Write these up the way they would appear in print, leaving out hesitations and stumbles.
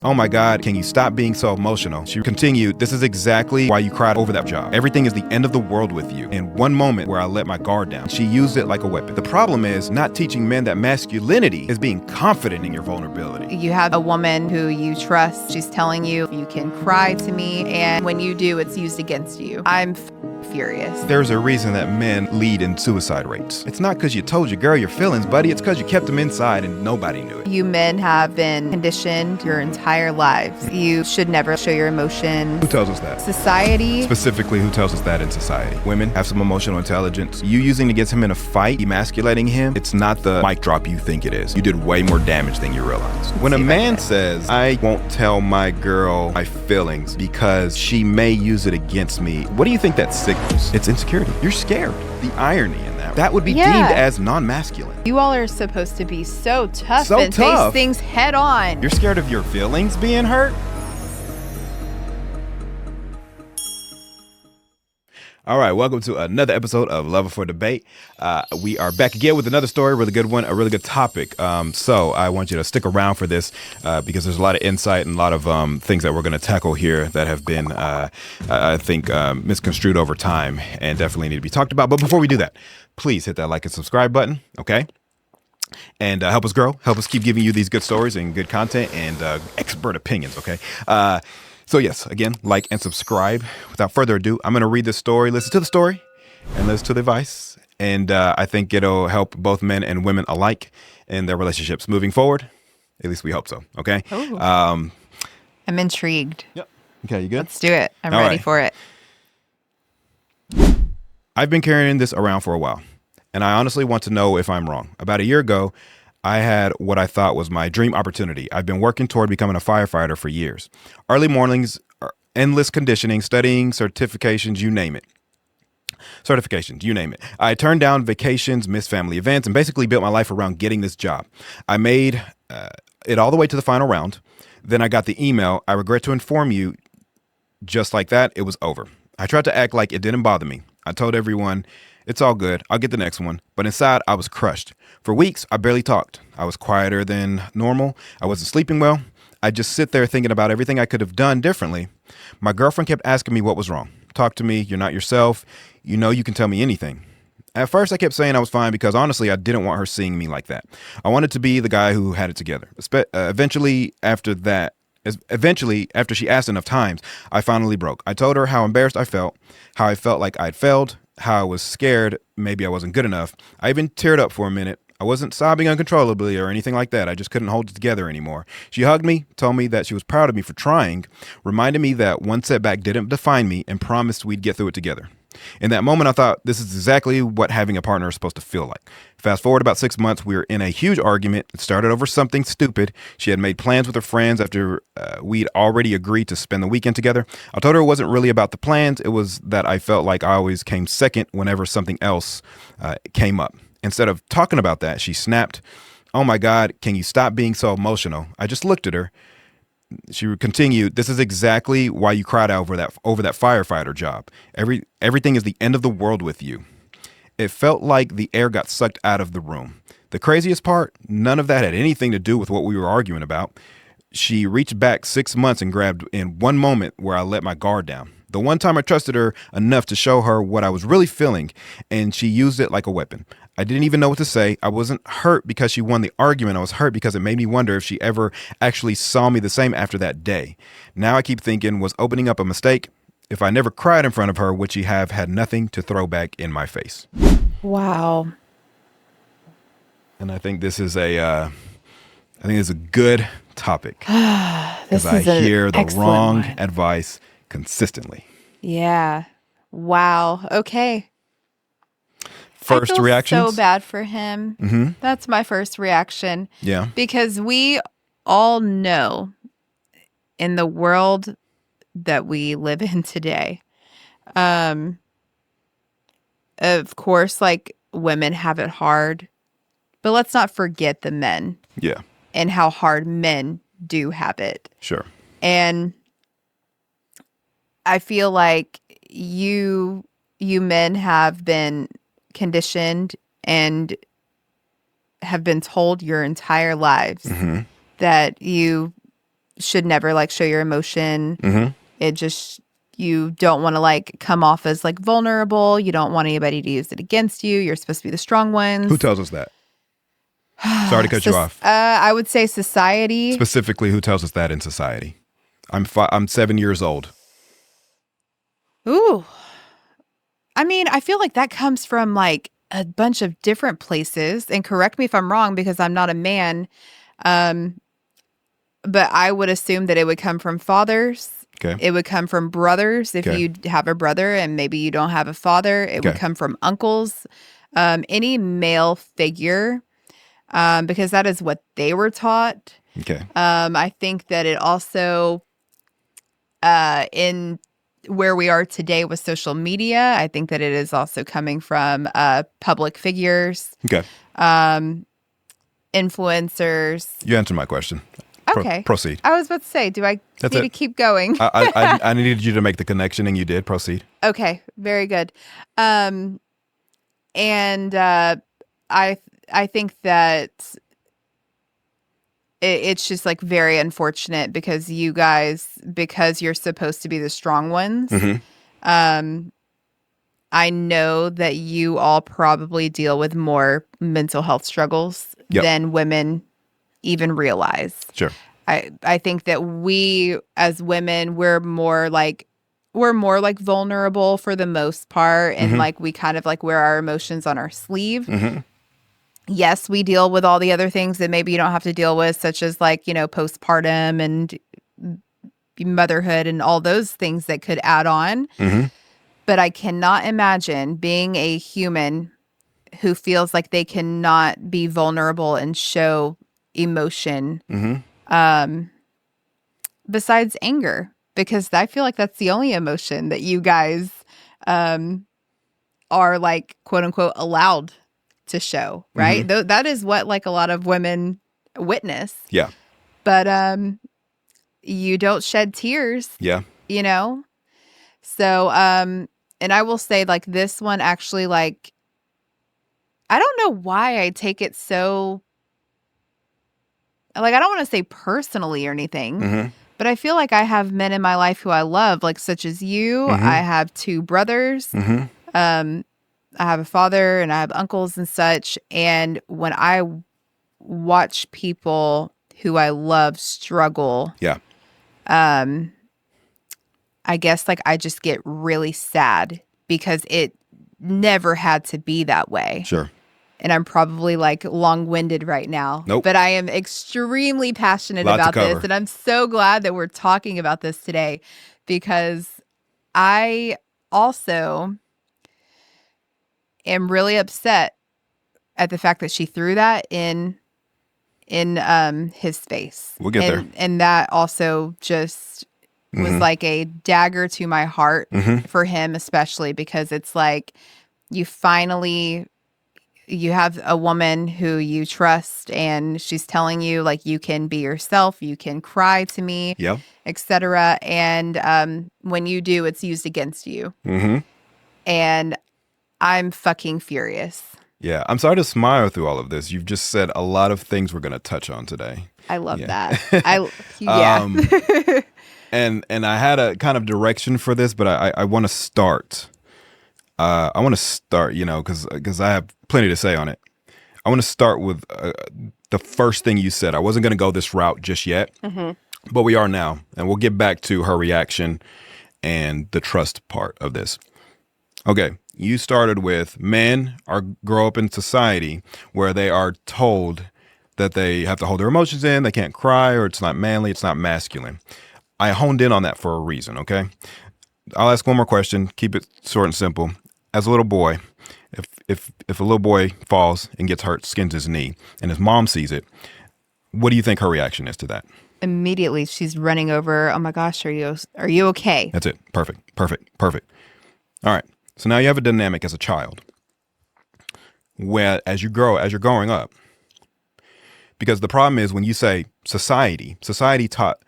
Oh my God, can you stop being so emotional? She continued, this is exactly why you cried over that job. Everything is the end of the world with you. In one moment where I let my guard down, she used it like a weapon. The problem is not teaching men that masculinity is being confident in your vulnerability. You have a woman who you trust. She's telling you, you can cry to me. And when you do, it's used against you. I'm furious. There's a reason that men lead in suicide rates. It's not because you told your girl your feelings, buddy. It's because you kept them inside and nobody knew it. You men have been conditioned your entire lives. You should never show your emotions. Who tells us that? Society. Specifically, who tells us that in society? Women have some emotional intelligence. You using it against him in a fight, emasculating him, it's not the mic drop you think it is. You did way more damage than you realize. When a man says, I won't tell my girl my feelings because she may use it against me, what do you think that signals? It's insecurity. You're scared. The irony in that would be deemed as non-masculine. You all are supposed to be so tough and face things head on. You're scared of your feelings being hurt? All right, welcome to another episode of Level for Debate. We are back again with another story, really good one, a really good topic. So I want you to stick around for this because there's a lot of insight and a lot of things that we're going to tackle here that have been, I think, misconstrued over time and definitely need to be talked about. But before we do that, please hit that like and subscribe button, okay? And help us grow, help us keep giving you these good stories and good content and expert opinions, okay? So yes, again, like and subscribe. Without further ado, I'm going to read this story, listen to the story, and listen to the advice. And I think it'll help both men and women alike in their relationships moving forward. At least we hope so, okay? I'm intrigued. Yep. Okay, you good? Let's do it. I'm ready for it. I've been carrying this around for a while, and I honestly want to know if I'm wrong. About a year ago, I had what I thought was my dream opportunity. I've been working toward becoming a firefighter for years. Early mornings, endless conditioning, studying, certifications, you name it. I turned down vacations, missed family events, and basically built my life around getting this job. I made it all the way to the final round. Then I got the email, I regret to inform you, just like that, it was over. I tried to act like it didn't bother me. I told everyone, it's all good, I'll get the next one. But inside, I was crushed. For weeks, I barely talked. I was quieter than normal. I wasn't sleeping well. I just sit there thinking about everything I could have done differently. My girlfriend kept asking me what was wrong. Talk to me, you're not yourself. You know you can tell me anything. At first, I kept saying I was fine because honestly, I didn't want her seeing me like that. I wanted to be the guy who had it together. Eventually, after she asked enough times, I finally broke. I told her how embarrassed I felt, how I felt like I'd failed, how I was scared maybe I wasn't good enough. I even teared up for a minute. I wasn't sobbing uncontrollably or anything like that. I just couldn't hold it together anymore. She hugged me, told me that she was proud of me for trying, reminded me that one setback didn't define me, and promised we'd get through it together. In that moment, I thought, this is exactly what having a partner is supposed to feel like. Fast forward about 6 months, we were in a huge argument. It started over something stupid. She had made plans with her friends after we'd already agreed to spend the weekend together. I told her it wasn't really about the plans. It was that I felt like I always came second whenever something else came up. Instead of talking about that, she snapped, oh my God, can you stop being so emotional? I just looked at her. She continued, this is exactly why you cried over that firefighter job. Everything is the end of the world with you. It felt like the air got sucked out of the room. The craziest part, none of that had anything to do with what we were arguing about. She reached back 6 months and grabbed in one moment where I let my guard down. The one time I trusted her enough to show her what I was really feeling, and she used it like a weapon. I didn't even know what to say. I wasn't hurt because she won the argument. I was hurt because it made me wonder if she ever actually saw me the same after that day. Now I keep thinking, was opening up a mistake? If I never cried in front of her, would she have had nothing to throw back in my face? Wow. And I think this is a good topic. Because I hear the wrong advice consistently. Yeah. Wow. Okay. First reaction. So bad for him. Mm-hmm. That's my first reaction. Yeah. Because we all know in the world that we live in today, of course, like women have it hard, but let's not forget the men. Yeah. And how hard men do have it. Sure. And I feel like you men have been conditioned and have been told your entire lives that you should never like show your emotion. Mm-hmm. It just, you don't want to like come off as like vulnerable. You don't want anybody to use it against you. You're supposed to be the strong ones. Who tells us that? Sorry to cut you off. I would say society. Specifically, who tells us that in society? I'm 7 years old. Ooh. I mean, I feel like that comes from like a bunch of different places. And correct me if I'm wrong because I'm not a man. But I would assume that it would come from fathers. Okay. It would come from brothers. If you have a brother and maybe you don't have a father, it would come from uncles. Any male figure, because that is what they were taught. Okay. I think that it also, in where we are today with social media, I think that it is also coming from public figures. Okay. Influencers. You answered my question. Okay. Proceed. I was about to say, do I need to keep going? I needed you to make the connection, and you did. Proceed. Okay. Very good. And I think that it's just like very unfortunate because you guys, because you're supposed to be the strong ones. Mm-hmm. I know that you all probably deal with more mental health struggles than women even realize. Sure. I think that we as women, we're more like vulnerable for the most part. And like we kind of like wear our emotions on our sleeve. Mm-hmm. Yes, we deal with all the other things that maybe you don't have to deal with, such as like, you know, postpartum and motherhood and all those things that could add on. Mm-hmm. But I cannot imagine being a human who feels like they cannot be vulnerable and show emotion besides anger, because I feel like that's the only emotion that you guys are like, quote unquote, allowed to show, right? That is what like a lot of women witness. Yeah. But you don't shed tears. Yeah. You know? So, and I will say like this one actually, like, I don't know why I take it so, like, I don't want to say personally or anything, but I feel like I have men in my life who I love, like such as you. I have 2 brothers. I have a father and I have uncles and such. And when I watch people who I love struggle, I guess like I just get really sad because it never had to be that way. Sure. And I'm probably like long-winded right now. Nope. But I am extremely passionate about this. And I'm so glad that we're talking about this today because I also am really upset at the fact that she threw that in his face. We'll get there. And that also just was like a dagger to my heart for him, especially because it's like you have a woman who you trust and she's telling you like you can be yourself, you can cry to me, etc. And when you do, it's used against you. And I'm fucking furious. Yeah, I'm sorry to smile through all of this. You've just said a lot of things we're going to touch on today. I love that. And I had a kind of direction for this, but I want to start. You know, because I have plenty to say on it. I want to start with the first thing you said. I wasn't going to go this route just yet, but we are now. And we'll get back to her reaction and the trust part of this. Okay, you started with men grow up in society where they are told that they have to hold their emotions in, they can't cry, or it's not manly, it's not masculine. I honed in on that for a reason, okay? I'll ask one more question, keep it short and simple. As a little boy, if a little boy falls and gets hurt, skins his knee, and his mom sees it, what do you think her reaction is to that? Immediately, she's running over, oh my gosh, are you okay? That's it. Perfect. All right. So now you have a dynamic as a child where as you're growing up, because the problem is when you say society taught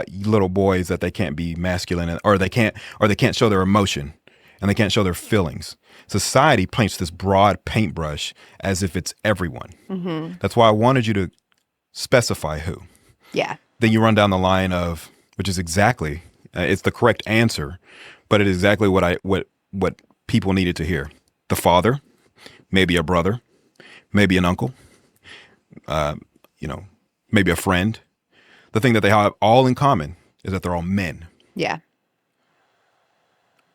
little boys that they can't be masculine or they can't show their emotion and they can't show their feelings. Society paints this broad paintbrush as if it's everyone. That's why I wanted you to specify who. Yeah. then you run down the line of, which is exactly, it's the correct answer, but it is exactly what people needed to hear. The father, maybe a brother, maybe an uncle, maybe a friend. The thing that they have all in common is that they're all men. Yeah.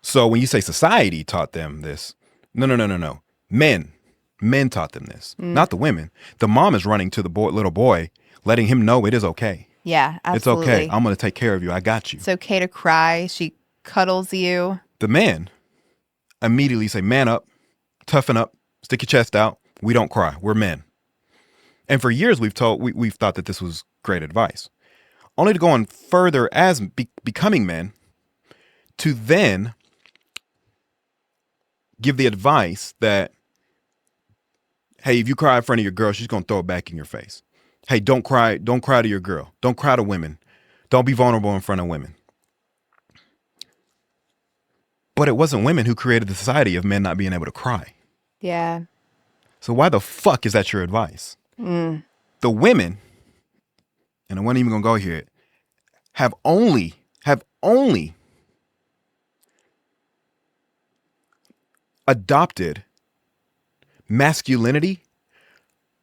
So when you say society taught them this, no. Men taught them this, not the women. The mom is running to the little boy, letting him know it is okay. Yeah, absolutely. It's okay. I'm going to take care of you. I got you. It's okay to cry. She cuddles you. The man immediately say, man up, toughen up, stick your chest out. We don't cry. We're men. And for years we've thought that this was great advice. Only to go on further as becoming men to then give the advice that, hey, if you cry in front of your girl, she's going to throw it back in your face. Hey, don't cry to your girl. Don't cry to women. Don't be vulnerable in front of women. But it wasn't women who created the society of men not being able to cry. Yeah. So why the fuck is that your advice? The women, and I wasn't even going to go here, have only adopted masculinity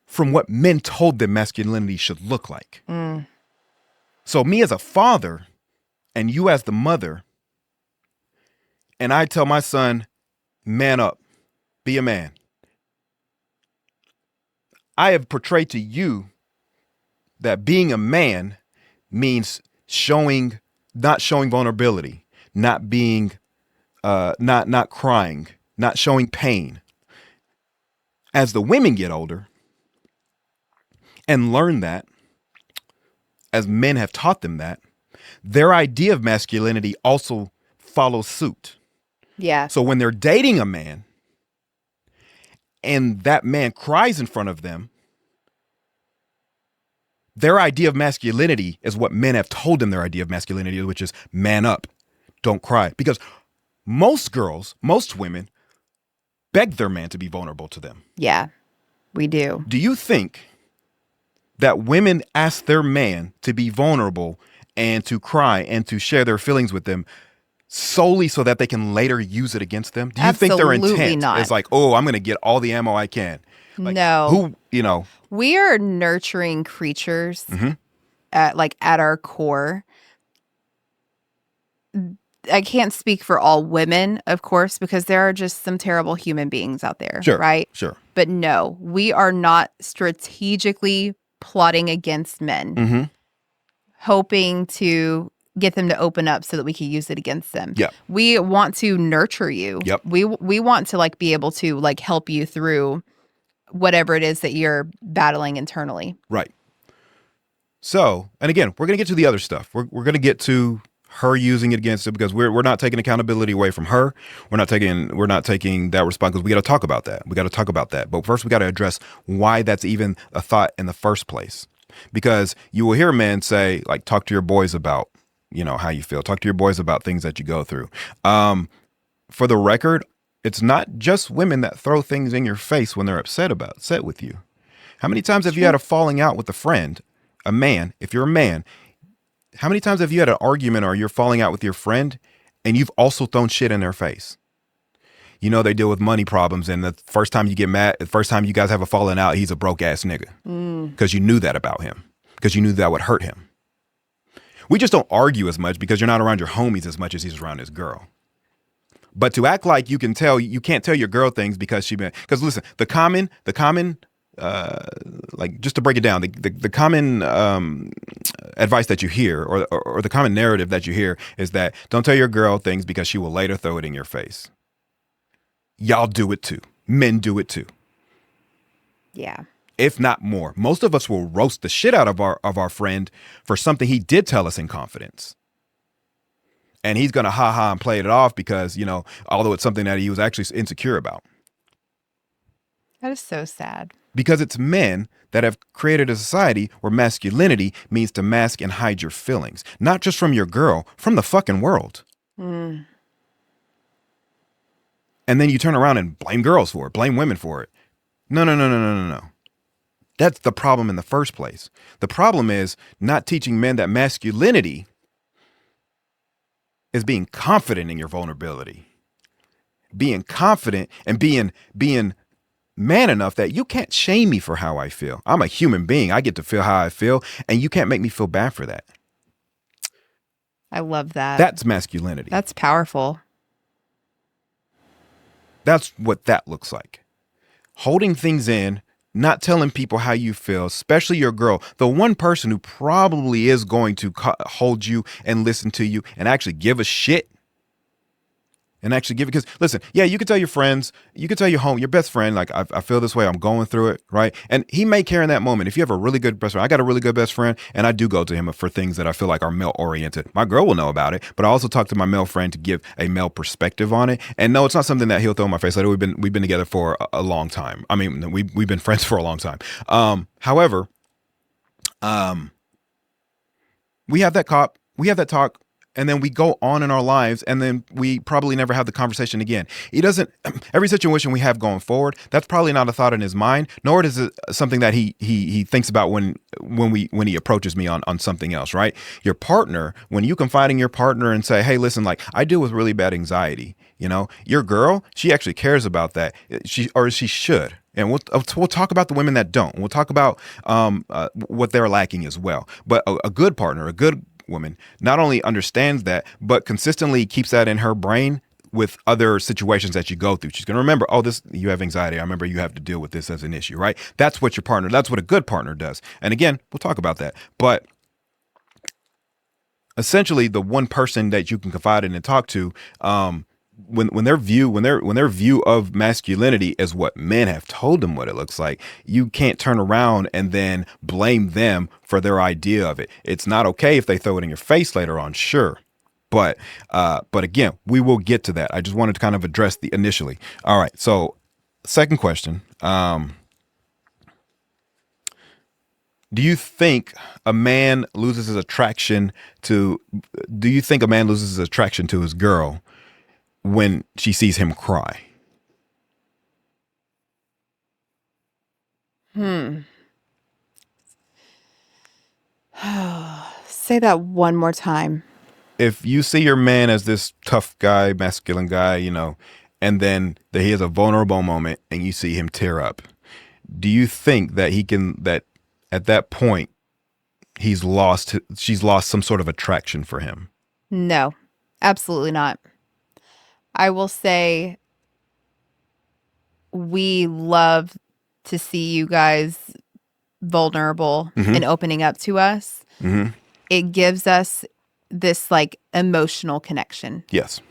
from what men told them masculinity should look like. So me as a father and you as the mother, and I tell my son, man up, be a man. I have portrayed to you that being a man means not showing vulnerability, not being, not crying, not showing pain. As the women get older and learn that, as men have taught them that, their idea of masculinity also follows suit. Yeah. So when they're dating a man and that man cries in front of them, their idea of masculinity is what men have told them their idea of masculinity is, which is man up, don't cry. Because most girls, most women beg their man to be vulnerable to them. Yeah, we do. Do you think that women ask their man to be vulnerable and to cry and to share their feelings with them solely so that they can later use it against them? Do you think their intent is like, oh, I'm going to get all the ammo I can? Like, no. Who. We are nurturing creatures at our core. I can't speak for all women, of course, because there are just some terrible human beings out there, right? Sure. But no, we are not strategically plotting against men, hoping to get them to open up so that we can use it against them. Yep. We want to nurture you. Yep. We want to be able to help you through whatever it is that you're battling internally. Right. So, and again, we're going to get to the other stuff. We're going to get to her using it against it because we're not taking accountability away from her. We're not taking that response because we got to talk about that. But first we got to address why that's even a thought in the first place. Because you will hear men say, like, talk to your boys about, how you feel. Talk to your boys about things that you go through. For the record, it's not just women that throw things in your face when they're upset with you. How many times have you had a falling out with a friend, a man, if you're a man? How many times have you had an argument or you're falling out with your friend and you've also thrown shit in their face? They deal with money problems, and the first time you get mad, the first time you guys have a falling out, he's a broke ass nigga. Because you knew that about him. Because you knew that would hurt him. We just don't argue as much because you're not around your homies as much as he's around his girl. But to act like you can't tell your girl things because because listen, the common, just to break it down, the common advice that you hear or the common narrative that you hear is that don't tell your girl things because she will later throw it in your face. Y'all do it too. Men do it too. Yeah. If not more. Most of us will roast the shit out of our friend for something he did tell us in confidence. And he's going to ha-ha and play it off because, although it's something that he was actually insecure about. That is so sad. Because it's men that have created a society where masculinity means to mask and hide your feelings. Not just from your girl, from the fucking world. And then you turn around and blame girls for it, blame women for it. No. That's the problem in the first place. The problem is not teaching men that masculinity is being confident in your vulnerability, being confident and being man enough that you can't shame me for how I feel. I'm a human being. I get to feel how I feel, and you can't make me feel bad for that. I love that. That's masculinity. That's powerful. That's what that looks like. Holding things in, not telling people how you feel, especially your girl, the one person who probably is going to hold you and listen to you and actually give a shit. And actually give it, because listen, yeah, you can tell your friends, you can tell your best friend, like, I feel this way, I'm going through it, right? And he may care in that moment. If you have a really good best friend, I got a really good best friend, and I do go to him for things that I feel like are male oriented. My girl will know about it, but I also talk to my male friend to give a male perspective on it. And no, it's not something that he'll throw in my face. Like, we've been together for a long time. I mean, we've been friends for a long time. However, we have that talk. And then we go on in our lives, and then we probably never have the conversation again. He doesn't. Every situation we have going forward, that's probably not a thought in his mind, nor is it something that he thinks about when he approaches me on something else. Right? Your partner, when you confide in your partner and say, "Hey, listen, like, I deal with really bad anxiety." You know, your girl, she actually cares about that. She should. And we'll talk about the women that don't. We'll talk about what they're lacking as well. But a good partner, a good woman, not only understands that, but consistently keeps that in her brain with other situations that you go through. She's going to remember, oh, you have anxiety. I remember you have to deal with this as an issue, right? That's what a good partner does. And again, we'll talk about that. But essentially, the one person that you can confide in and talk to, when their view of masculinity is what men have told them what it looks like, you can't turn around and then blame them for their idea of it. It's not okay if they throw it in your face later on, sure. But again, we will get to that. I just wanted to kind of address the initially. All right. So second question. Do you think a man loses his attraction to his girl when she sees him cry? Say that one more time. If you see your man as this tough guy, masculine guy, you know, and then he has a vulnerable moment and you see him tear up, do you think that that at that point she's lost some sort of attraction for him? No, absolutely not. I will say we love to see you guys vulnerable and opening up to us. Mm-hmm. It gives us this like emotional connection. Yes.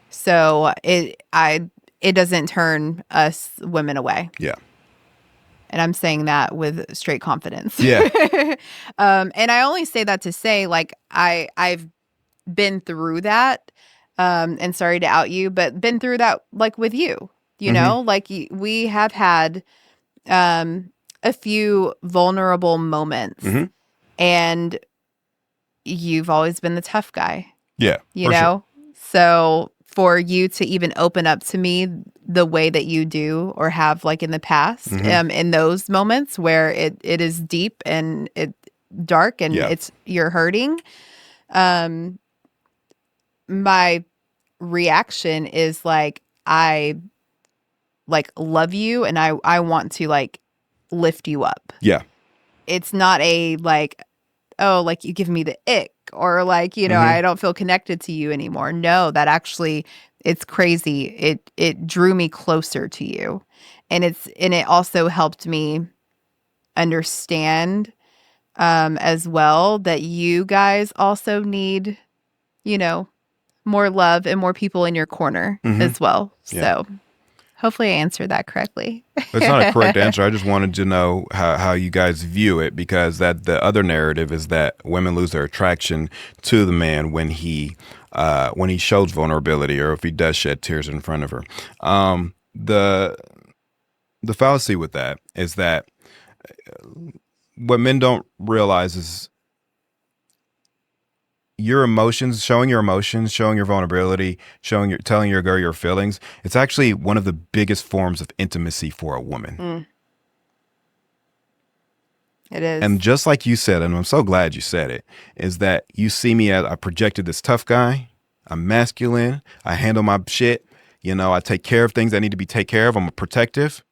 So it doesn't turn us women away. Yeah. And I'm saying that with straight confidence. Yeah. And I only say that to say, like, I've been through that. And sorry to out you, but been through that, like, with you, you know, like we have had a few vulnerable moments, and you've always been the tough guy. Yeah. You know? Sure. So for you to even open up to me the way that you do, or have, like, in the past, in those moments where it is deep and it dark and you're hurting, my reaction is like, I like love you and I want to like lift you up. Yeah. It's not a like, oh, like you give me the ick, or like, you know, I don't feel connected to you anymore. No, that actually, it's crazy. It drew me closer to you. And it also helped me understand as well that you guys also need, you know, more love and more people in your corner as well. Yeah. So hopefully I answered that correctly. It's not a correct answer. I just wanted to know how you guys view it, because that the other narrative is that women lose their attraction to the man when he shows vulnerability, or if he does shed tears in front of her. The fallacy with that is that what men don't realize is showing your emotions, showing your vulnerability, telling your girl your feelings. It's actually one of the biggest forms of intimacy for a woman. It is. And just like you said, and I'm so glad you said it, is that you see me as I projected this tough guy. I'm masculine. I handle my shit. You know, I take care of things that need to be taken care of. I'm a protective.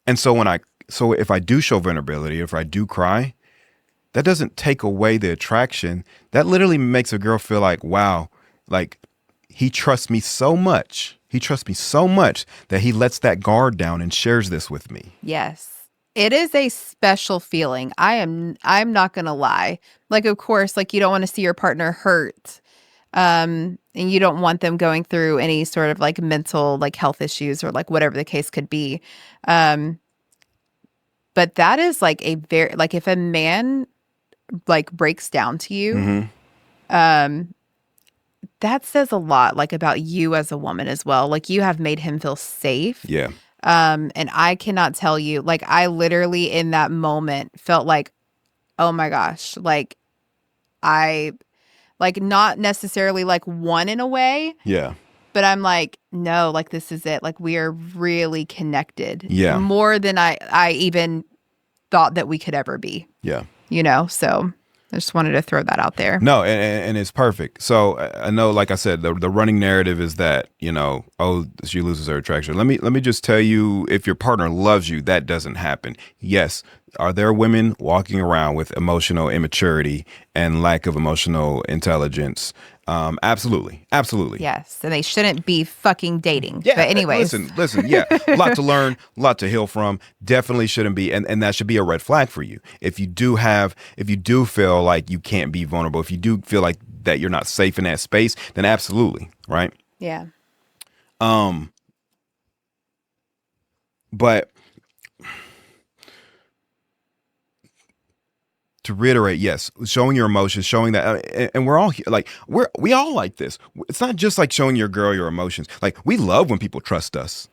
And so if I do show vulnerability, if I do cry, that doesn't take away the attraction. That literally makes a girl feel like, wow, like he trusts me so much. He trusts me so much that he lets that guard down and shares this with me. Yes. It is a special feeling. I'm not going to lie. Like, of course, like you don't want to see your partner hurt. And you don't want them going through any sort of like mental, like health issues or like whatever the case could be. But that is like a very, like if a man like breaks down to you, Mm-hmm. that says a lot like about you as a woman as well. Like you have made him feel safe. Yeah. And I cannot tell you, like I literally in that moment felt like, oh my gosh, like I like not necessarily like one in a way. Yeah. But I'm like, no, like this is it. Like we are really connected. Yeah. More than I even thought that we could ever be. Yeah. You know, so I just wanted to throw that out there. No, and it's perfect. So I know, like I said, the running narrative is that, you know, oh, she loses her attraction. Let me just tell you, if your partner loves you, that doesn't happen. Yes. Are there women walking around with emotional immaturity and lack of emotional intelligence? Absolutely. Absolutely. Yes. And they shouldn't be fucking dating. Yeah. But anyways. Listen. Yeah. A lot to learn, a lot to heal from. Definitely shouldn't be. And that should be a red flag for you. If you do feel like you can't be vulnerable, if you do feel like that you're not safe in that space, then absolutely. Right. Yeah. But to reiterate, yes, showing your emotions, showing that, and we're all like, we all like this. It's not just like showing your girl your emotions. Like we love when people trust us.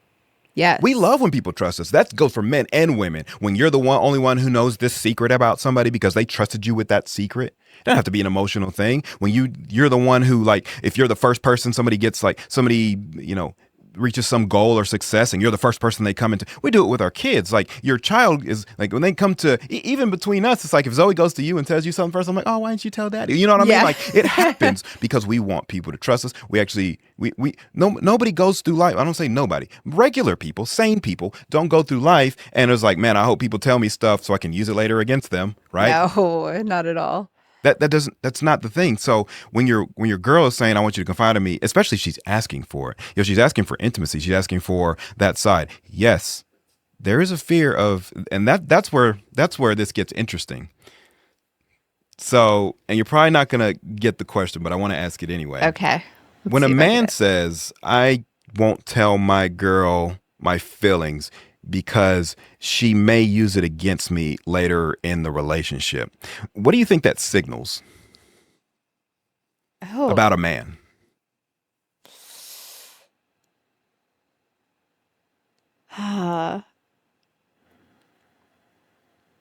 Yeah. We love when people trust us. That goes for men and women. When you're the only one who knows this secret about somebody because they trusted you with that secret. It doesn't have to be an emotional thing. When you're the one who, like, if you're the first person somebody, you know, reaches some goal or success and you're the first person they come into. We do it with our kids. Like your child is like, when they come to, even between us, it's like if Zoe goes to you and tells you something first, I'm like, oh, why didn't you tell daddy? You know what I mean? Like it happens because we want people to trust us. We actually, nobody goes through life. I don't say nobody. Regular people, sane people don't go through life and it's like, man, I hope people tell me stuff so I can use it later against them. Right? No, not at all. That's not the thing. So when your girl is saying, I want you to confide in me, especially if she's asking for it, you know, she's asking for intimacy, she's asking for that side. Yes, there is a fear of, and that's where this gets interesting. So, and you're probably not going to get the question, but I want to ask it anyway. Okay. When a man says, I won't tell my girl my feelings because she may use it against me later in the relationship, what do you think that signals about a man?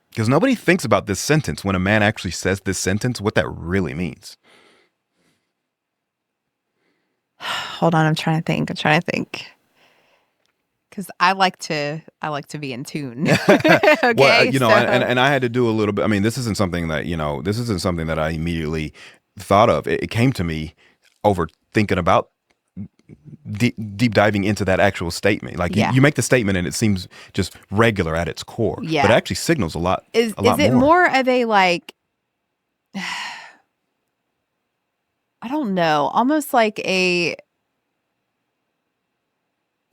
Because nobody thinks about this sentence when a man actually says this sentence, what that really means. Hold on, I'm trying to think. Because I like to be in tune. Okay, well, you know, and I had to do a little bit. I mean, this isn't something that I immediately thought of. It came to me over thinking about deep diving into that actual statement. Like you make the statement and it seems just regular at its core. Yeah. But it actually signals a lot. Is it more of a like, I don't know, almost like it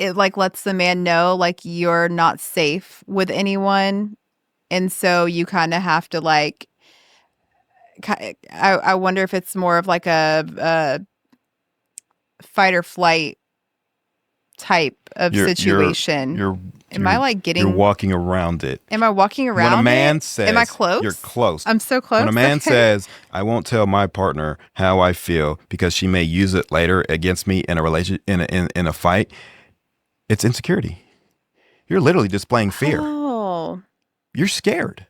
like lets the man know like you're not safe with anyone. And so you kind of have to like, I wonder if it's more of like a fight or flight type of situation. Am I like getting? You're walking around it. Am I walking around? When a man says, am I close? You're close. I'm so close. When a man says, I won't tell my partner how I feel because she may use it later against me in a relation in a fight, it's insecurity. You're literally displaying fear. Oh. You're scared.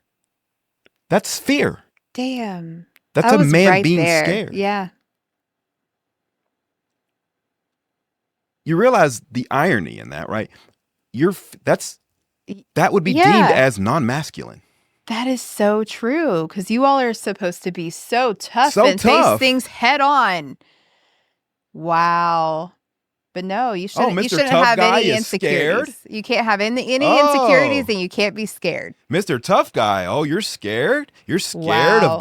That's fear. Damn. That's a man being scared. Yeah. You realize the irony in that, right? That's That would be Yeah. deemed as non-masculine. That is so true, because you all are supposed to be so tough So and face tough. things head on. Wow. But no, you Oh, shouldn't. You Mr. shouldn't Tough have Guy any is insecurities. scared? You can't have any Oh. insecurities, and you can't be scared. Mr. Tough Guy, oh, you're scared? You're scared Wow.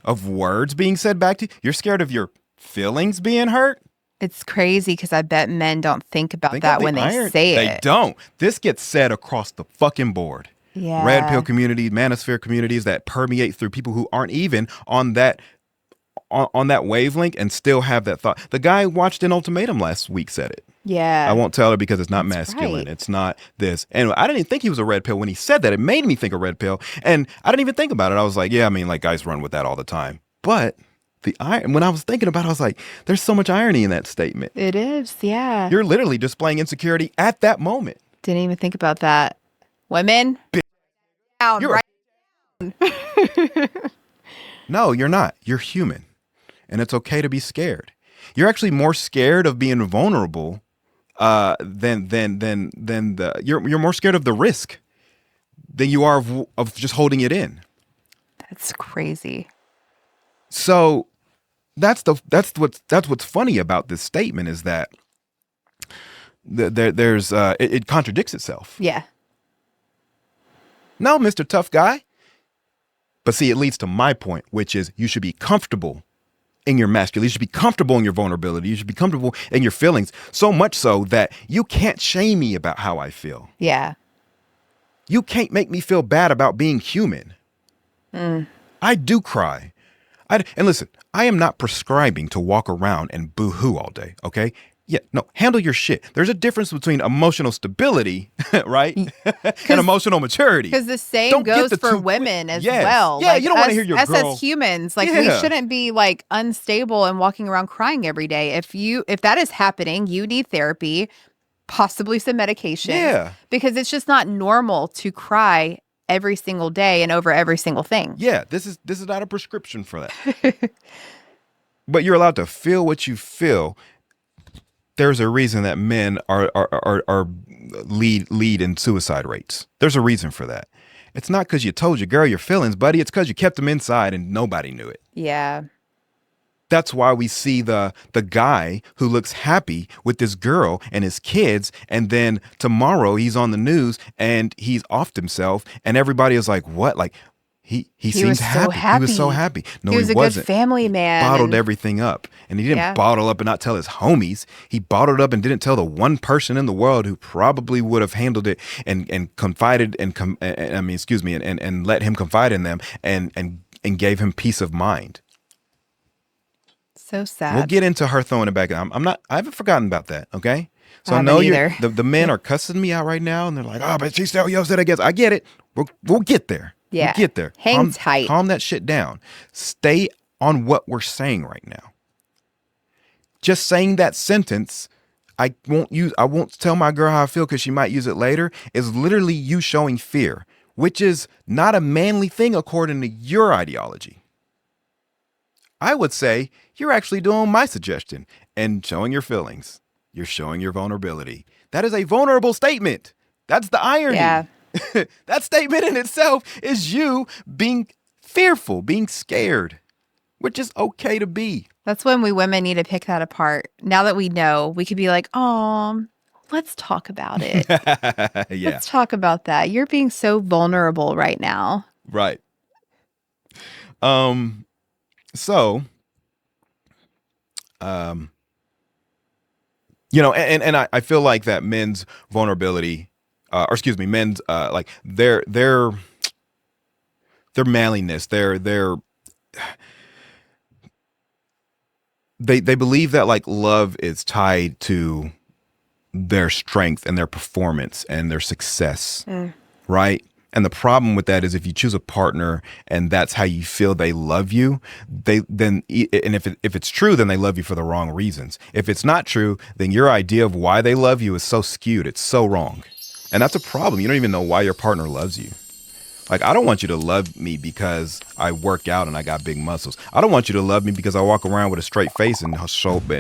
of words being said back to you? You're scared of your feelings being hurt? It's crazy, because I bet men don't think about Think that of the when they iron- say They it. don't. This gets said across the fucking board. Yeah. Red Pill communities, manosphere communities that permeate through people who aren't even on that wavelength and still have that thought. The guy who watched an Ultimatum last week said it. Yeah. I won't tell her because it's not That's masculine. right. It's not this. And I didn't even think he was a red pill when he said that. It made me think of red pill. And I didn't even think about it. I was like, yeah, I mean, like guys run with that all the time. But when I was thinking about it, I was like, there's so much irony in that statement. It is, yeah. You're literally displaying insecurity at that moment. Didn't even think about that. Women, down, You're right? No, you're not. You're human. And it's okay to be scared. You're actually more scared of being vulnerable than you're more scared of the risk than you are of just holding it in. That's crazy. So that's what's funny about this statement is that it contradicts itself. Yeah. No, Mr. Tough Guy. But see, it leads to my point, which is you should be comfortable in your masculinity. You should be comfortable in your vulnerability. You should be comfortable in your feelings, so much so that you can't shame me about how I feel. Yeah. You can't make me feel bad about being human. I do cry. And listen, I am not prescribing to walk around and boo-hoo all day, okay? Yeah, no, handle your shit. There's a difference between emotional stability, right? And emotional maturity. Because the same Don't get goes the for two women as Yes. well. Yeah, you don't want to hear your us girl. as humans, like we Yeah. shouldn't be like unstable and walking around crying every day. If that is happening, you need therapy, possibly some medication. Yeah. Because it's just not normal to cry every single day and over every single thing. Yeah, this is not a prescription for that. But you're allowed to feel what you feel. There's a reason that men are lead in suicide rates. There's a reason for that. It's not because you told your girl your feelings, buddy. It's because you kept them inside and nobody knew it. Yeah. That's why we see the guy who looks happy with this girl and his kids, and then tomorrow he's on the news and he's offed himself, and everybody is like, "What?" Like he seems was so happy. He was so happy. happy. No, he was a wasn't. good family man. Bottled and- everything up, and he didn't Yeah. bottle up and not tell his homies. He bottled up and didn't tell the one person in the world who probably would have handled it and confided and let him confide in them and gave him peace of mind. So sad. We'll get into her throwing it back. I haven't forgotten about that. Okay. So I haven't know either. the men are cussing me out right now, and they're like, "Oh, but she still yells it against." I get it. We'll get there. Yeah. We'll get there. Hang tight. Calm that shit down. Stay on what we're saying right now. Just saying that sentence, I won't tell my girl how I feel because she might use it later, is literally you showing fear, which is not a manly thing according to your ideology. I would say you're actually doing my suggestion and showing your feelings. You're showing your vulnerability. That is a vulnerable statement. That's the irony. Yeah. That statement in itself is you being fearful, being scared, which is okay to be. That's when we women need to pick that apart. Now that we know, we could be like, "Oh, let's talk about it. Yeah, Let's talk about that. You're being so vulnerable right now." right. So, I feel like that men's vulnerability, men's like their manliness, they believe that like love is tied to their strength and their performance and their success, right? And the problem with that is if you choose a partner and that's how you feel they love you, if it's true, then they love you for the wrong reasons. If it's not true, then your idea of why they love you is so skewed. It's so wrong. And that's a problem. You don't even know why your partner loves you. Like, I don't want you to love me because I work out and I got big muscles. I don't want you to love me because I walk around with a straight face and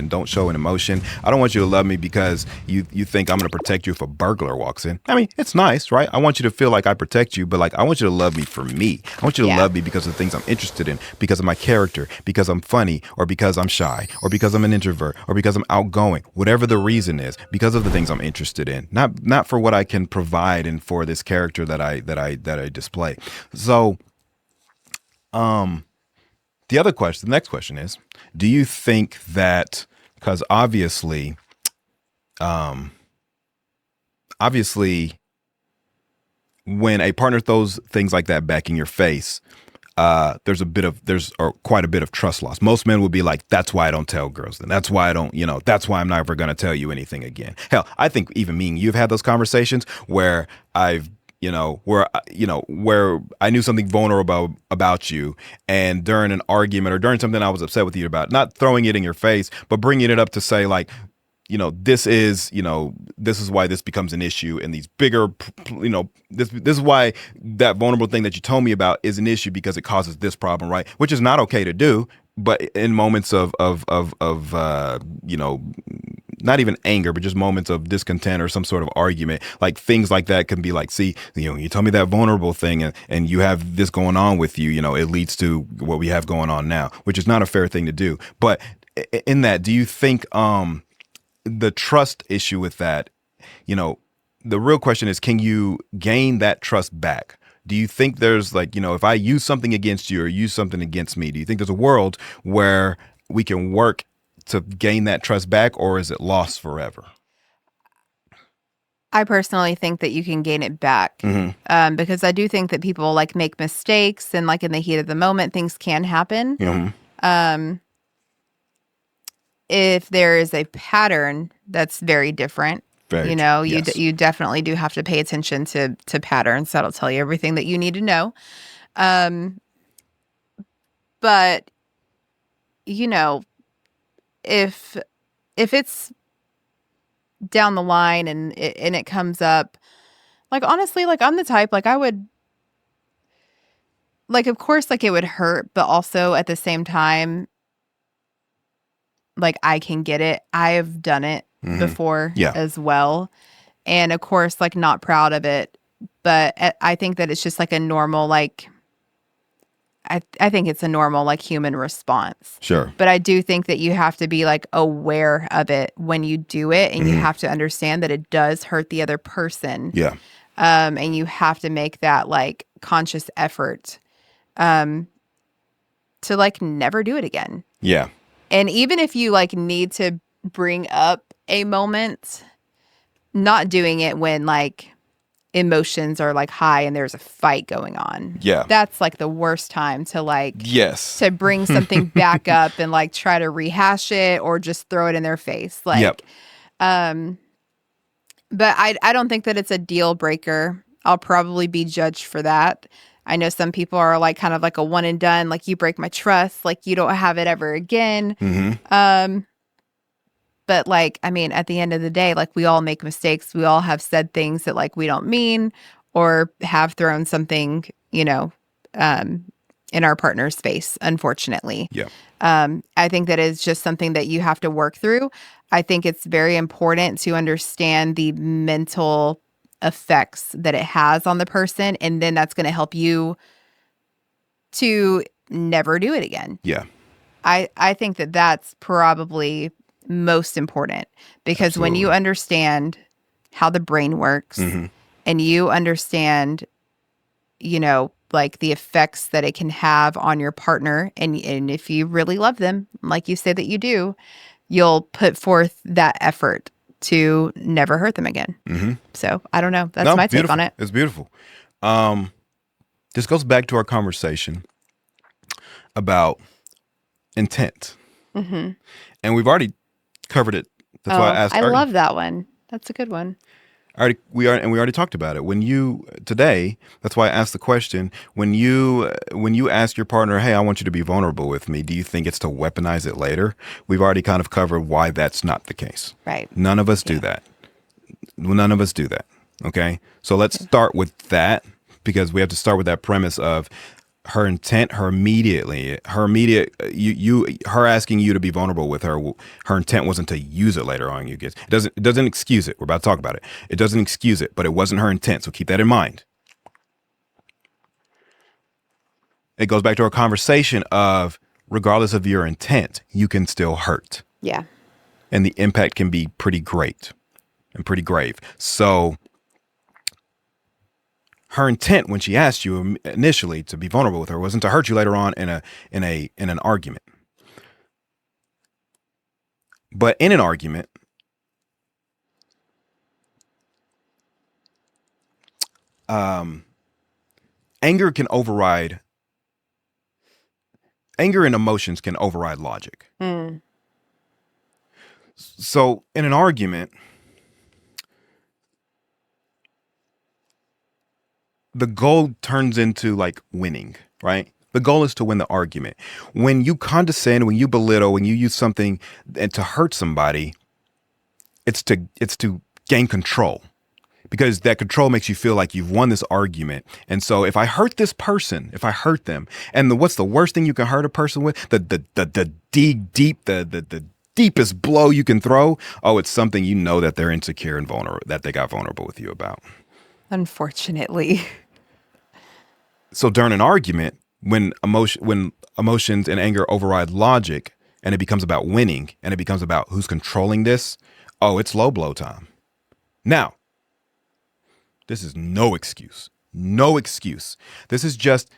don't show an emotion. I don't want you to love me because you think I'm going to protect you if a burglar walks in. I mean, it's nice, right? I want you to feel like I protect you, but like, I want you to love me for me. I want you to Yeah. love me because of the things I'm interested in, because of my character, because I'm funny, or because I'm shy, or because I'm an introvert, or because I'm outgoing. Whatever the reason is, because of the things I'm interested in, not for what I can provide and for this character that I display. So, the next question is, do you think that, because obviously when a partner throws things like that back in your face, there's quite a bit of trust loss. Most men would be like, that's why I don't tell girls. Then that's why I don't, that's why I'm never going to tell you anything again. Hell, I think even me and you've had those conversations where where I knew something vulnerable about you, and during an argument or during something I was upset with you about, not throwing it in your face, but bringing it up to say like, this is why this becomes an issue, and these bigger, this is why that vulnerable thing that you told me about is an issue because it causes this problem, right? Which is not okay to do, but in moments of not even anger, but just moments of discontent or some sort of argument, like things like that can be like, see, you tell me that vulnerable thing and you have this going on with you, it leads to what we have going on now, which is not a fair thing to do. But in that, do you think the trust issue with that, the real question is, can you gain that trust back? Do you think there's like, if I use something against you or use something against me, do you think there's a world where we can work to gain that trust back, or is it lost forever? I personally think that you can gain it back, because I do think that people like make mistakes, and like in the heat of the moment, things can happen. Mm-hmm. If there is a pattern, that's very different. Very true. Yes. You definitely do have to pay attention to patterns. That'll tell you everything that you need to know. But if it's down the line and it comes up, like, honestly, like, I'm the type, like, I would, like, of course, like, it would hurt, but also at the same time, like, I can get it. I have done it before as well. And of course, like, not proud of it, but I think that it's just like a normal, like, I think it's a normal, like, human response. Sure. But I do think that you have to be, like, aware of it when you do it, and you have to understand that it does hurt the other person. Yeah. And you have to make that, like, conscious effort to, like, never do it again. Yeah. And even if you, like, need to bring up a moment, not doing it when, like, emotions are, like, high and there's a fight going on. Yeah. That's, like, the worst time to, like, yes, to bring something back up and, like, try to rehash it or just throw it in their face. Like, but I don't think that it's a deal breaker. I'll probably be judged for that. I know some people are, like, kind of like a one and done, like, you break my trust, like, you don't have it ever again. But, like, I mean, at the end of the day, like, we all make mistakes. We all have said things that, like, we don't mean, or have thrown something, in our partner's face, unfortunately. Yeah. I think that is just something that you have to work through. I think it's very important to understand the mental effects that it has on the person, and then that's going to help you to never do it again. Yeah. I think that that's probably most important, because when you understand how the brain works, and you understand, like, the effects that it can have on your partner, and if you really love them, like you say that you do, you'll put forth that effort to never hurt them again. So I don't know. That's my take on it. It's beautiful. This goes back to our conversation about intent. And we've already covered it. That's why I asked. I love that one. That's a good one. We already talked about it. Today, that's why I asked the question, when you ask your partner, hey, I want you to be vulnerable with me, do you think it's to weaponize it later? We've already kind of covered why that's not the case. Right. None of us do that. None of us do that. Okay. So let's start with that. because we have to start with that premise of her intent, her asking you to be vulnerable with her. Her intent wasn't to use it later on. It doesn't excuse it. We're about to talk about it. It doesn't excuse it, but it wasn't her intent. So keep that in mind. It goes back to our conversation of, regardless of your intent, you can still hurt. Yeah. And the impact can be pretty great and pretty grave. So her intent when she asked you initially to be vulnerable with her wasn't to hurt you later on in an argument. But in an argument, anger and emotions can override logic. So in an argument, the goal turns into like winning, right? The goal is to win the argument. When you condescend, when you belittle, when you use something and to hurt somebody, it's to gain control, because that control makes you feel like you've won this argument. And so if I hurt this person, if I hurt them, and what's the worst thing you can hurt a person with? The deepest blow you can throw. Oh, it's something you know that they're insecure and vulnerable, that they got vulnerable with you about. Unfortunately. So during an argument, when emotions and anger override logic, and it becomes about winning, and it becomes about who's controlling this, oh, it's low blow time. Now, this is no excuse. No excuse. This is just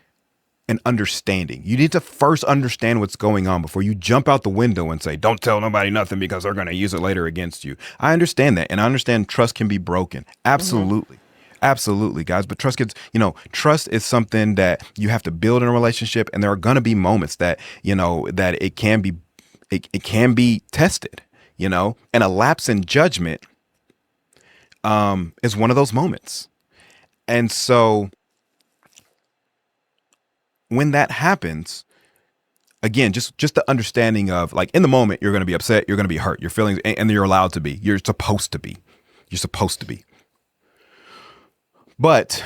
an understanding. You need to first understand what's going on before you jump out the window and say, don't tell nobody nothing because they're going to use it later against you. I understand that. And I understand trust can be broken. Absolutely. Absolutely, guys. But trust is something that you have to build in a relationship. And there are going to be moments that, that it can be tested, and a lapse in judgment is one of those moments. And so when that happens, again, just the understanding of, like, in the moment, you're going to be upset, you're going to be hurt, your feelings, and you're allowed to be, you're supposed to be. But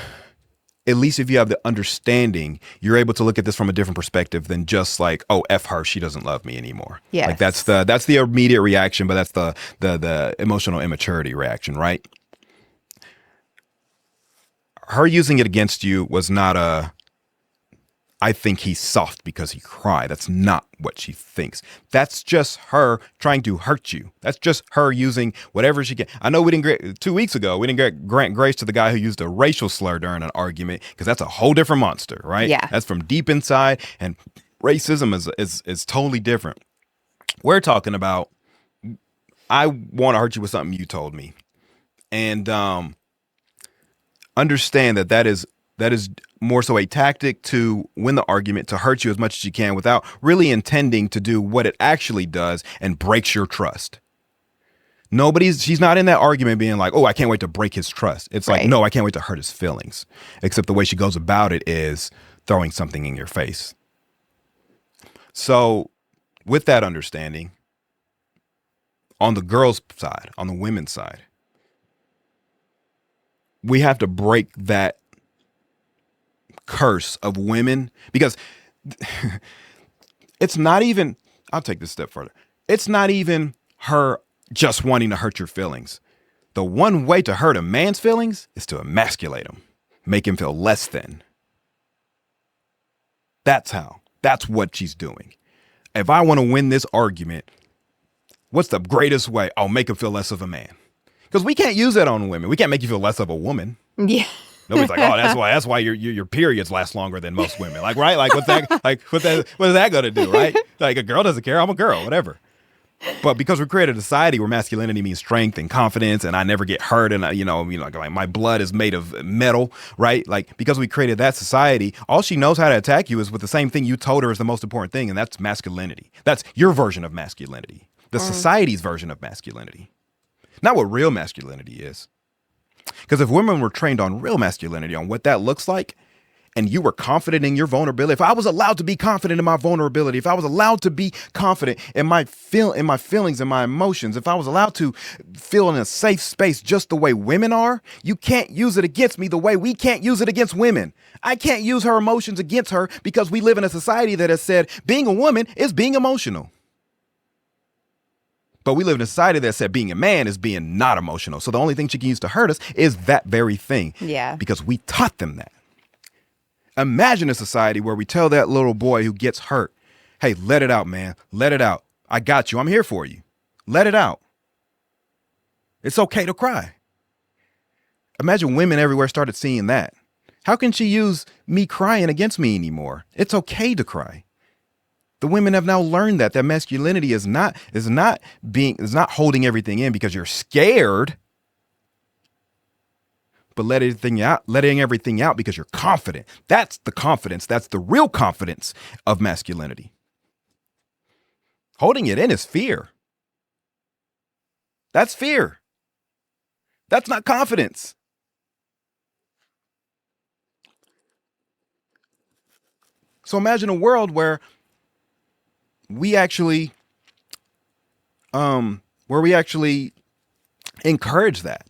at least if you have the understanding, you're able to look at this from a different perspective than just like, oh, F her, she doesn't love me anymore. Yes. Like that's the immediate reaction, but that's the emotional immaturity reaction, right? Her using it against you was not I think he's soft because he cried. That's not what she thinks. That's just her trying to hurt you. That's just her using whatever she can. I know 2 weeks ago, we didn't grant grace to the guy who used a racial slur during an argument, because that's a whole different monster, right? Yeah. That's from deep inside, and racism is totally different. We're talking about, I want to hurt you with something you told me. And understand that is more so a tactic to win the argument, to hurt you as much as you can without really intending to do what it actually does and breaks your trust. She's not in that argument being like, oh, I can't wait to break his trust. It's right. Like, no, I can't wait to hurt his feelings. Except the way she goes about it is throwing something in your face. So with that understanding, on the girls' side, on the women's side, we have to break that curse of women, because it's not even, I'll take this a step further. It's not even her just wanting to hurt your feelings. The one way to hurt a man's feelings is to emasculate him, make him feel less than. That's what she's doing. If I want to win this argument, what's the greatest way? I'll make him feel less of a man. Because we can't use that on women. We can't make you feel less of a woman. Yeah. Nobody's like, oh, that's why your periods last longer than most women. Like, right? Like, what is that gonna do, right? Like, a girl doesn't care. I'm a girl, whatever. But because we created a society where masculinity means strength and confidence, and I never get hurt, and like my blood is made of metal, right? Like, because we created that society, all she knows how to attack you is with the same thing you told her is the most important thing, and that's masculinity. That's your version of masculinity, the society's version of masculinity, not what real masculinity is. Because if women were trained on real masculinity, on what that looks like, and you were confident in your vulnerability, if I was allowed to be confident in my vulnerability, if I was allowed to be confident in my feelings and my emotions, if I was allowed to feel in a safe space just the way women are, you can't use it against me the way we can't use it against women. I can't use her emotions against her because we live in a society that has said being a woman is being emotional. But we live in a society that said being a man is being not emotional. So the only thing she can use to hurt us is that very thing. Yeah. Because we taught them that. Imagine a society where we tell that little boy who gets hurt, hey, let it out, man. Let it out. I got you. I'm here for you. Let it out. It's okay to cry. Imagine women everywhere started seeing that. How can she use me crying against me anymore? It's okay to cry. The women have now learned that masculinity is not holding everything in because you're scared, but letting everything out because you're confident. That's the confidence. That's the real confidence of masculinity. Holding it in is fear. That's fear. That's not confidence. So imagine a world where we actually encourage that.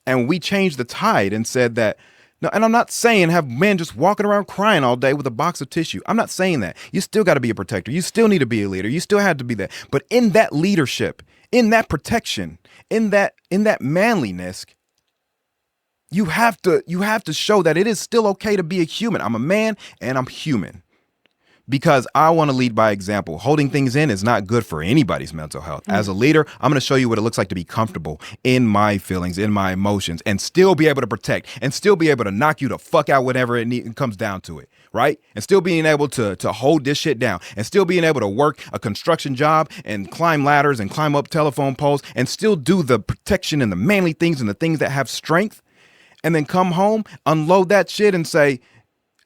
And we changed the tide and said that, no, and I'm not saying have men just walking around crying all day with a box of tissue. I'm not saying that. You still got to be a protector. You still need to be a leader. You still had to be that. But in that leadership, in that protection, in that manliness, you have to show that it is still okay to be a human. I'm a man and I'm human. Because I want to lead by example. Holding things in is not good for anybody's mental health. As a leader, I'm going to show you what it looks like to be comfortable in my feelings, in my emotions, and still be able to protect and still be able to knock you the fuck out whenever it comes down to it, right? And still being able to hold this shit down and still being able to work a construction job and climb ladders and climb up telephone poles and still do the protection and the manly things and the things that have strength, and then come home, unload that shit and say,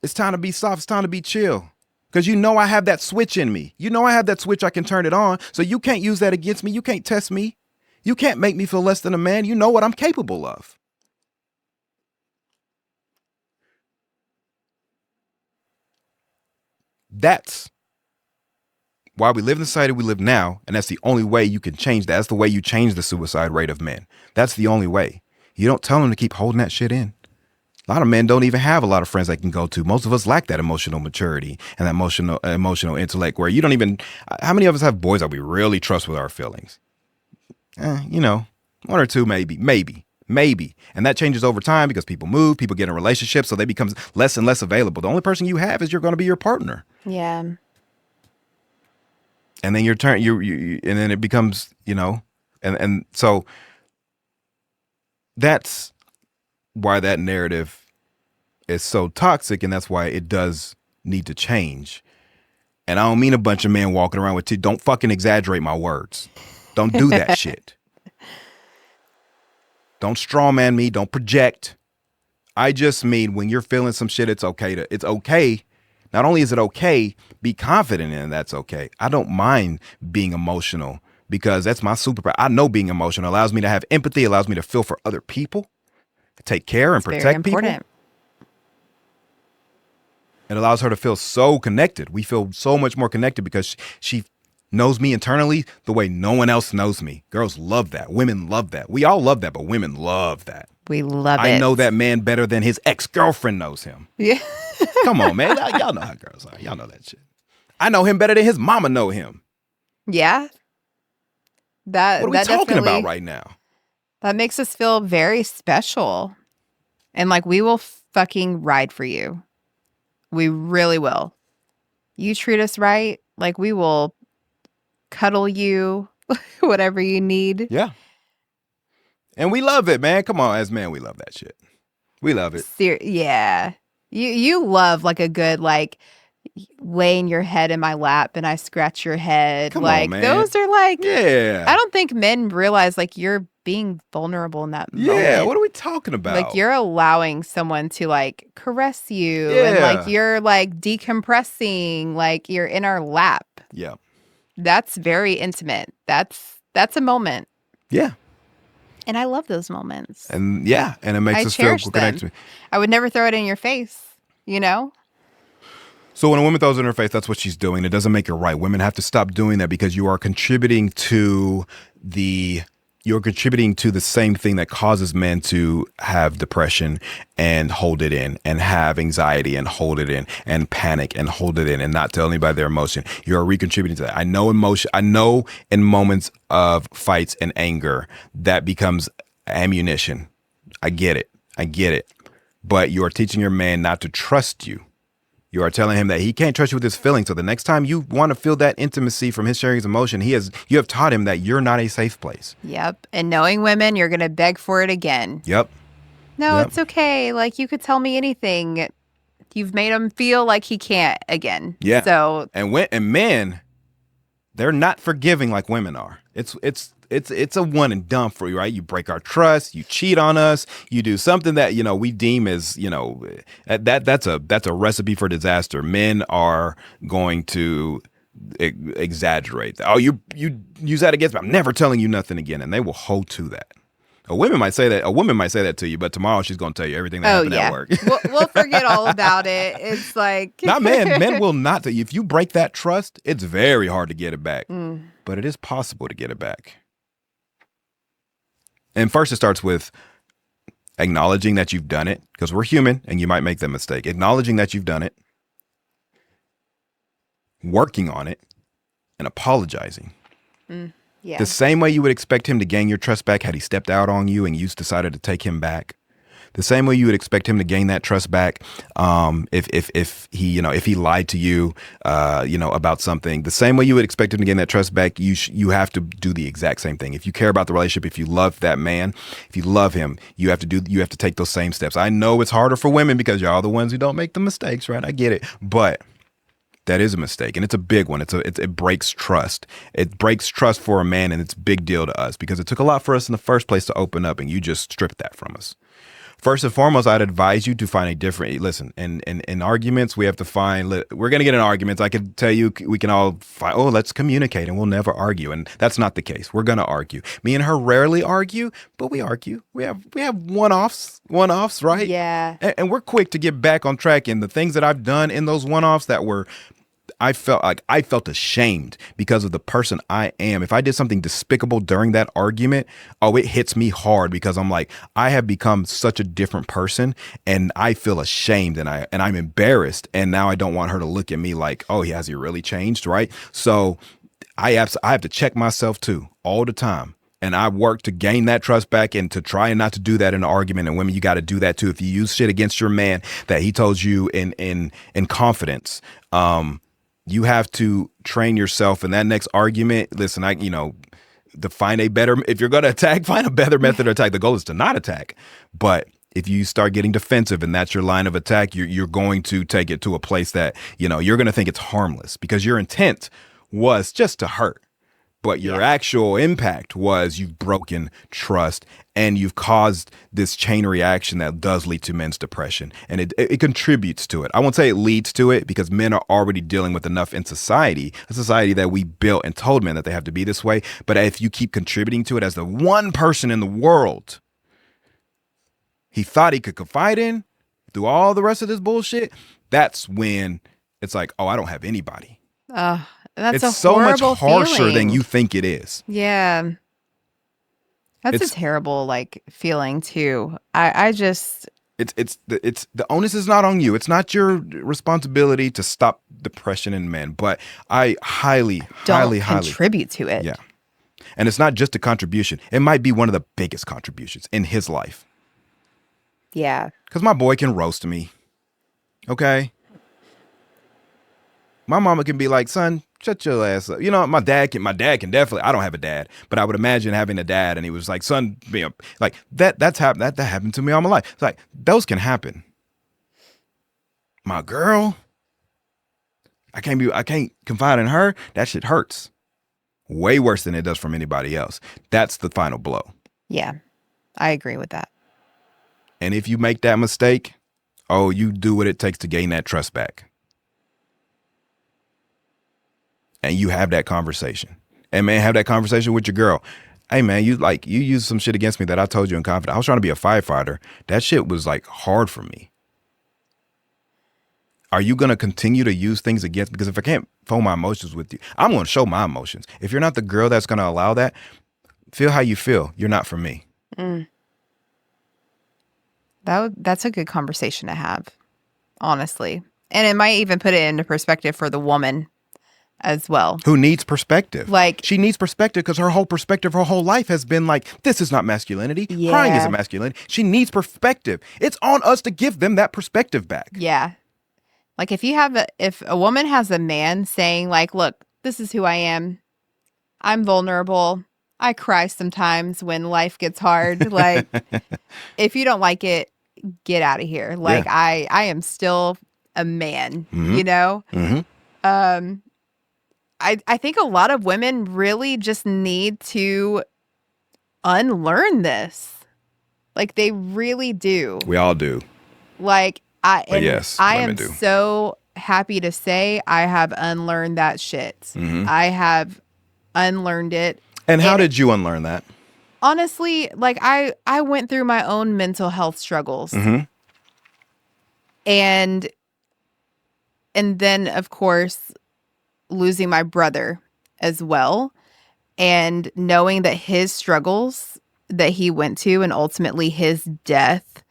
it's time to be soft, it's time to be chill. Because I have that switch in me. I have that switch, I can turn it on. So you can't use that against me. You can't test me. You can't make me feel less than a man. You know what I'm capable of. That's why we live in the society we live now. And that's the only way you can change that. That's the way you change the suicide rate of men. That's the only way. You don't tell them to keep holding that shit in. A lot of men don't even have a lot of friends they can go to. Most of us lack that emotional maturity and that emotional intellect where you don't even, how many of us have boys that we really trust with our feelings? One or two, maybe. And that changes over time because people move, people get in relationships, so they become less and less available. The only person you have is you're going to be your partner. Yeah. And then and then it becomes, and so that's why that narrative is so toxic, and that's why it does need to change. And I don't mean a bunch of men walking around with don't fucking exaggerate my words. Don't do that shit. Don't strawman me. Don't project. I just mean when you're feeling some shit, it's okay. Not only is it okay, be confident in it, that's okay. I don't mind being emotional because that's my superpower. I know being emotional allows me to have empathy, allows me to feel for other people, take care and protect people. It allows her to feel so connected. We feel so much more connected because she knows me internally the way no one else knows me. Girls love that. Women love that. We all love that, but women love that. We love it. I know that man better than his ex-girlfriend knows him. Yeah. Come on, man. Y'all know how girls are. Y'all know that shit. I know him better than his mama know him. Yeah. What are we talking about right now? That makes us feel very special. And like we will fucking ride for you. We really will. You treat us right, like we will cuddle you, whatever you need. Yeah. And we love it, man. Come on, as men, we love that shit. We love it. Yeah. You love like a good like laying your head in my lap and I scratch your head. Come like on, man. Those are like yeah. I don't think men realize like you're being vulnerable in that moment. Yeah, what are we talking about? Like you're allowing someone to like caress you and like you're like decompressing, like you're in our lap. Yeah. That's very intimate. That's a moment. Yeah. And I love those moments. And yeah, and it makes us feel connected. I would never throw it in your face. you know? So when a woman throws it in her face, that's what she's doing. It doesn't make it right. Women have to stop doing that because you are contributing to the same thing that causes men to have depression and hold it in, and have anxiety and hold it in, and panic and hold it in, and not tell anybody their emotion. You're recontributing to that. I know in moments of fights and anger that becomes ammunition. I get it. But you are teaching your man not to trust you. You are telling him that he can't trust you with his feelings. So the next time you want to feel that intimacy from his sharing his emotion, you have taught him that you're not a safe place. Yep. And knowing women, you're going to beg for it again. Yep. No, it's okay. Like, you could tell me anything. You've made him feel like he can't again. Yeah. So and men, they're not forgiving like women are. It's a one and done for you, right? You break our trust, you cheat on us, you do something that, we deem as, that's a recipe for disaster. Men are going to exaggerate. Oh, you use that against me. I'm never telling you nothing again. And they will hold to that. A woman might say that to you, but tomorrow she's going to tell you everything that happened at work. We'll forget all about it. It's like... Not men. Men will not tell you. If you break that trust, it's very hard to get it back. But it is possible to get it back. And first, it starts with acknowledging that you've done it, because we're human and you might make that mistake. Acknowledging that you've done it, working on it, and apologizing. Yeah. The same way you would expect him to gain your trust back had he stepped out on you and you decided to take him back. The same way you would expect him to gain that trust back if he lied to you, about something. The same way you would expect him to gain that trust back, you have to do the exact same thing. If you care about the relationship, if you love that man, if you love him, you have to take those same steps. I know it's harder for women because y'all are the ones who don't make the mistakes, right? I get it, but that is a mistake, and it's a big one. It breaks trust. It breaks trust for a man, and it's a big deal to us because it took a lot for us in the first place to open up, and you just stripped that from us. First and foremost, I'd advise you to find a different, listen, in arguments, we're going to get in arguments. I could tell you, we can all fight, let's communicate and we'll never argue. And that's not the case. We're going to argue. Me and her rarely argue, but we argue. We have one-offs, right? Yeah. And we're quick to get back on track. And the things that I've done in those one-offs I felt ashamed because of the person I am. If I did something despicable during that argument, it hits me hard because I'm like, I have become such a different person and I feel ashamed and I'm embarrassed. And now I don't want her to look at me like, has he really changed? Right. So I have to check myself too all the time. And I work to gain that trust back and to try not to do that in an argument. And women, you got to do that too. If you use shit against your man that he told you in confidence, you have to train yourself in that next argument. Listen, if you're going to attack, find a better method to attack. The goal is to not attack. But if you start getting defensive and that's your line of attack, you're going to take it to a place that, you're going to think it's harmless because your intent was just to hurt. But your actual impact was you've broken trust and you've caused this chain reaction that does lead to men's depression. And it contributes to it. I won't say it leads to it because men are already dealing with enough in society, a society that we built and told men that they have to be this way. But if you keep contributing to it as the one person in the world he thought he could confide in through all the rest of this bullshit, that's when it's like, I don't have anybody. It's so much harsher feeling. than you think it is. Yeah. That's a terrible feeling too. I just it's the onus is not on you. It's not your responsibility to stop depression in men, but I highly contribute to it. Yeah. And it's not just a contribution. It might be one of the biggest contributions in his life. Yeah. Cuz my boy can roast me. Okay? My mama can be like, "Son, shut your ass up." My dad can definitely, I don't have a dad, but I would imagine having a dad and he was like, "Son, like that's happened. That happened to me all my life." It's like, those can happen. My girl, I can't confide in her. That shit hurts. Way worse than it does from anybody else. That's the final blow. Yeah. I agree with that. And if you make that mistake, you do what it takes to gain that trust back. And you have that conversation. And man, have that conversation with your girl. Hey man, you used some shit against me that I told you in confidence. I was trying to be a firefighter. That shit was hard for me. Are you going to continue to use things against? Because if I can't fold my emotions with you, I'm going to show my emotions. If you're not the girl that's going to allow that, feel how you feel. You're not for me. That's a good conversation to have, honestly. And it might even put it into perspective for the woman as well. Who needs perspective? Like, she needs perspective because her whole perspective, her whole life has been like, this is not masculinity. Yeah. Crying isn't masculinity. She needs perspective. It's on us to give them that perspective back. Yeah. Like if a woman has a man saying like, look, this is who I am. I'm vulnerable. I cry sometimes when life gets hard. Like, if you don't like it, get out of here. Like, I am still a man, you know? I think a lot of women really just need to unlearn this. Like, they really do. We all do. Like, I am do. so happy to say I have unlearned that shit. I have unlearned it. And how did you unlearn that? Honestly, like I went through my own mental health struggles. And then of course losing my brother as well, and knowing that his struggles that he went to and ultimately his death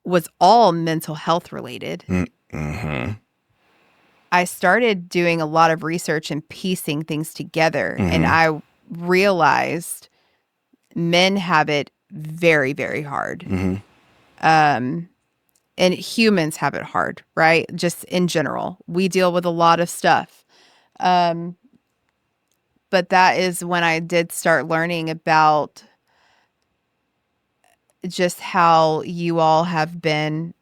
was all mental health related. I started doing a lot of research and piecing things together, and I realized men have it very, very hard. And humans have it hard, right? Just in general. We deal with a lot of stuff. But that is when I did start learning about just how you all have been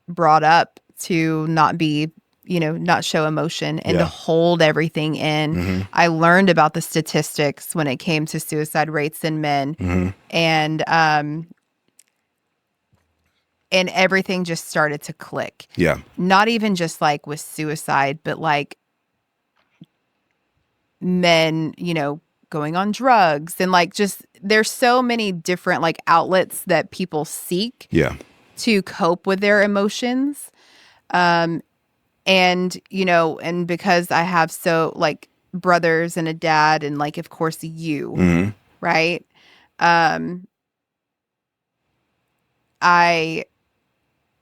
brought up to not be, not show emotion and to hold everything in. I learned about the statistics when it came to suicide rates in men. And everything just started to click. Yeah. Not even just like with suicide, but like men, going on drugs, and like just there's so many different like outlets that people seek to cope with their emotions. And and because I have so like brothers and a dad and like of course you, right?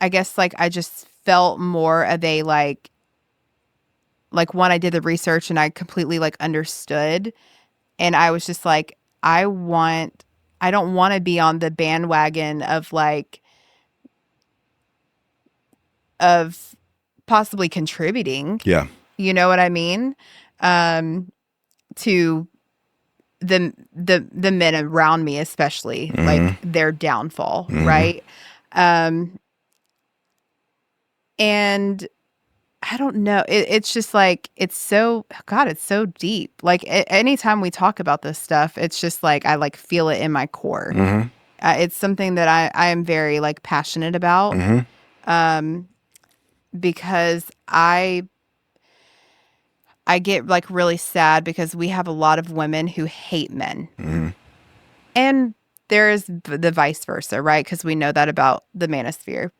I guess like I just felt more of a like when I did the research and I completely like understood, and I was just like, I don't want to be on the bandwagon of like of possibly contributing. Yeah. You know what I mean? To the men around me, especially like their downfall, right? And I don't know. It's just like, it's so deep. Like anytime we talk about this stuff, it's just like, I like feel it in my core. It's something that I am very like passionate about. Because I get like really sad because we have a lot of women who hate men. And there is the vice versa, right? Because we know that about the manosphere.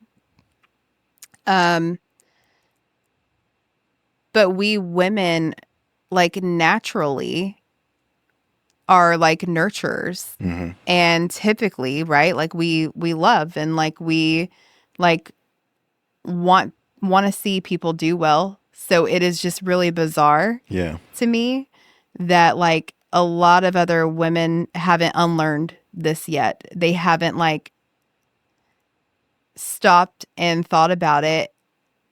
But we women like naturally are like nurturers. And typically, right? Like we love and like we like want to see people do well. So it is just really bizarre to me that like a lot of other women haven't unlearned this yet. They haven't like stopped and thought about it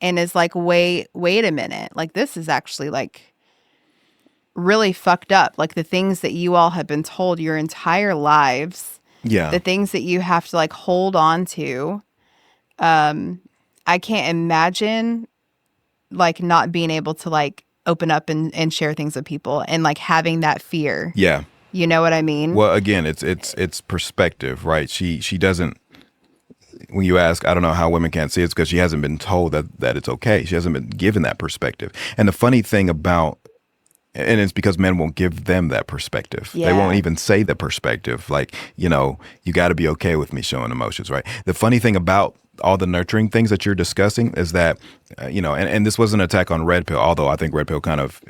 and is like, wait a minute. Like this is actually like really fucked up. Like the things that you all have been told your entire lives. Yeah. The things that you have to like hold on to. I can't imagine like not being able to like open up and share things with people and like having that fear. Yeah. You know what I mean? Well, again, it's perspective, right? She doesn't, when you ask, I don't know how women can't see it's because she hasn't been told that it's okay. She hasn't been given that perspective. And the funny thing about, and it's because men won't give them that perspective. Yeah. They won't even say the perspective. Like, you got to be okay with me showing emotions, right? The funny thing about all the nurturing things that you're discussing is that, and this was an attack on Red Pill, although I think Red Pill kind of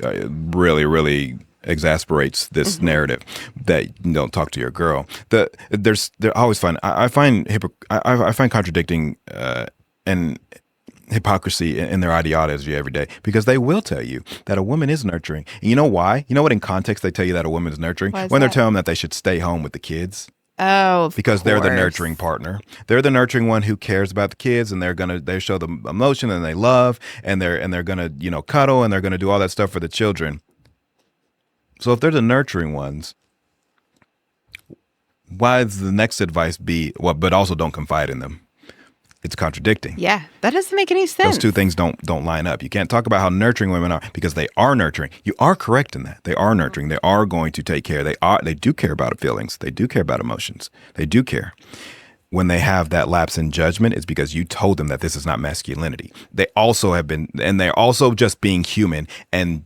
really, really exasperates this narrative that you don't talk to your girl. They're always fun. I find contradicting and hypocrisy in their ideology every day, because they will tell you that a woman is nurturing. And you know why? You know what in context they tell you that a woman is nurturing? When they're telling them that they should stay home with the kids. Oh, because they're the nurturing partner. They're the nurturing one who cares about the kids, and they show them emotion and they love, and they're gonna cuddle, and they're gonna do all that stuff for the children. So if they're the nurturing ones, why does the next advice be but also don't confide in them? It's contradicting. Yeah, that doesn't make any sense. Those two things don't line up. You can't talk about how nurturing women are, because they are nurturing. You are correct in that. They are nurturing. They are going to take care. They do care about feelings. They do care about emotions. They do care. When they have that lapse in judgment, it's because you told them that this is not masculinity. They also have been, and they're also just being human and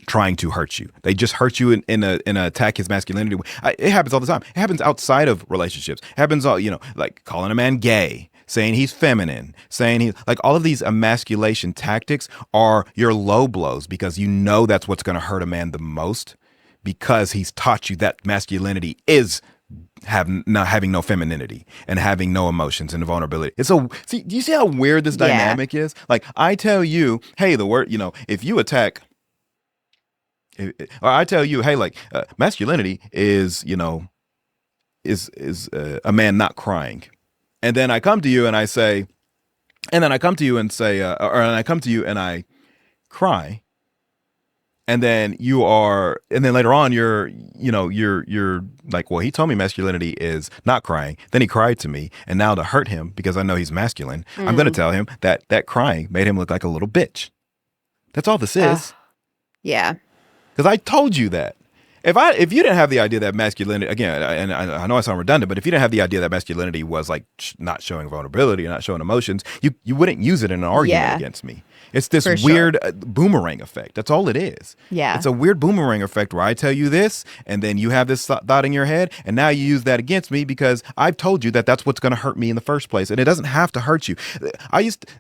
trying to hurt you. They just hurt you in a attack his masculinity. It happens all the time. It happens outside of relationships. It happens all, like calling a man gay, saying he's feminine, saying he's like, all of these emasculation tactics are your low blows, because that's what's going to hurt a man the most, because he's taught you that masculinity is having no femininity and having no emotions and vulnerability. Do you see how weird this dynamic is? Like, I tell you, hey, the word, if you attack, or I tell you, hey, like masculinity is a man not crying. And then I come to you and I say, or I come to you and I cry. And then later on you're like, well, he told me masculinity is not crying. Then he cried to me. And now to hurt him, because I know he's masculine, I'm going to tell him that crying made him look like a little bitch. That's all this is. Yeah. Because I told you that. If you didn't have the idea that masculinity, again, and I know I sound redundant, but if you didn't have the idea that masculinity was like not showing vulnerability and not showing emotions, you wouldn't use it in an argument against me. It's this weird boomerang effect. That's all it is. Yeah. It's a weird boomerang effect where I tell you this, and then you have this thought in your head, and now you use that against me because I've told you that that's what's going to hurt me in the first place, and it doesn't have to hurt you.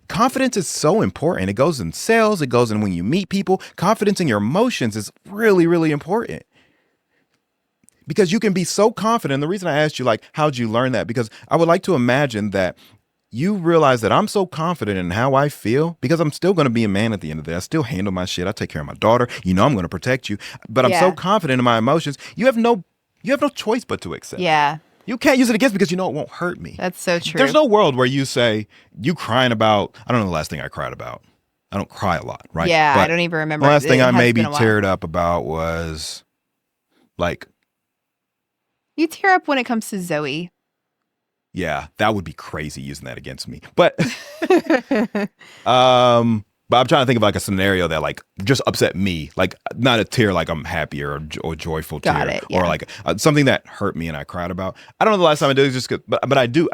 Confidence is so important. It goes in sales. It goes in when you meet people. Confidence in your emotions is really, really important. Because you can be so confident. The reason I asked you, like, how'd you learn that? Because I would like to imagine that you realize that I'm so confident in how I feel, because I'm still going to be a man at the end of the day. I still handle my shit. I take care of my daughter. I'm going to protect you. But I'm so confident in my emotions. You have no choice but to accept. Yeah. You can't use it against me because it won't hurt me. That's so true. There's no world where you say, you crying about, I don't know the last thing I cried about. I don't cry a lot, right? Yeah, but I don't even remember. The last thing I maybe teared up about was like, you tear up when it comes to Zoe. Yeah, that would be crazy using that against me. But but I'm trying to think of like a scenario that like just upset me, like not a tear like I'm happy or joyful tear, or like something that hurt me and I cried about. I don't know the last time I did it, just but I do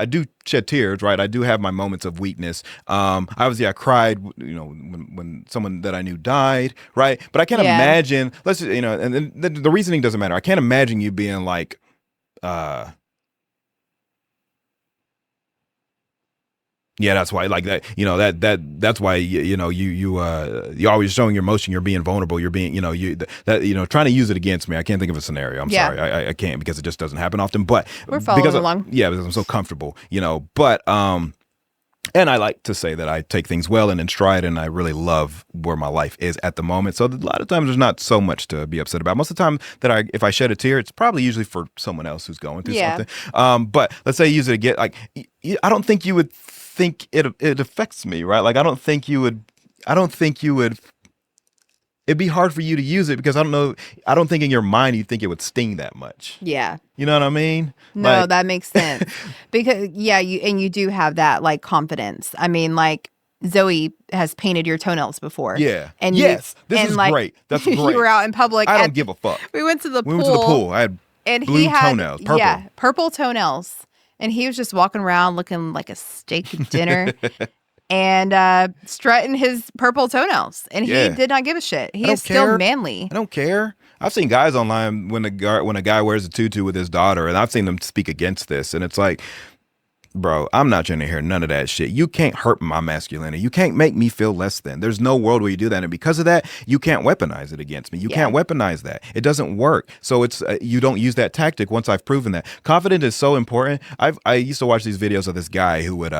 shed tears, right? I do have my moments of weakness. Obviously I cried, when someone that I knew died, right? But I can't imagine. And the reasoning doesn't matter. I can't imagine you being like, yeah, that's why, like that, that's why, you're always showing your emotion. You're being vulnerable. You're being, trying to use it against me. I can't think of a scenario. I'm sorry. I can't, because it just doesn't happen often, but we're following along. Because I'm so comfortable, but, and I like to say that I take things well and in stride, and I really love where my life is at the moment. So a lot of times there's not so much to be upset about. Most of the time if I shed a tear, it's probably usually for someone else who's going through something. But let's say you use it again, like, I don't think you would think it affects me, right? Like, I don't think you would, it'd be hard for you to use it, because I don't think in your mind you think it would sting that much. Yeah. You know what I mean? No, like, that makes sense. Because you do have that like confidence. I mean, like, Zoe has painted your toenails before. Yeah. And this is like, great. That's great. You were out in public. I don't give a fuck. We went to the pool. I had blue toenails, purple. Yeah, purple toenails. And he was just walking around looking like a steak dinner and strutting his purple toenails. And he did not give a shit. He is still manly. I don't care. I've seen guys online when a guy wears a tutu with his daughter, and I've seen them speak against this. And it's like, bro, I'm not trying to hear none of that shit. You can't hurt my masculinity. You can't make me feel less than. There's no world where you do that. And because of that, you can't weaponize it against me. You can't weaponize that. It doesn't work. So it's you don't use that tactic once I've proven that. Confidence is so important. I used to watch these videos of this guy who would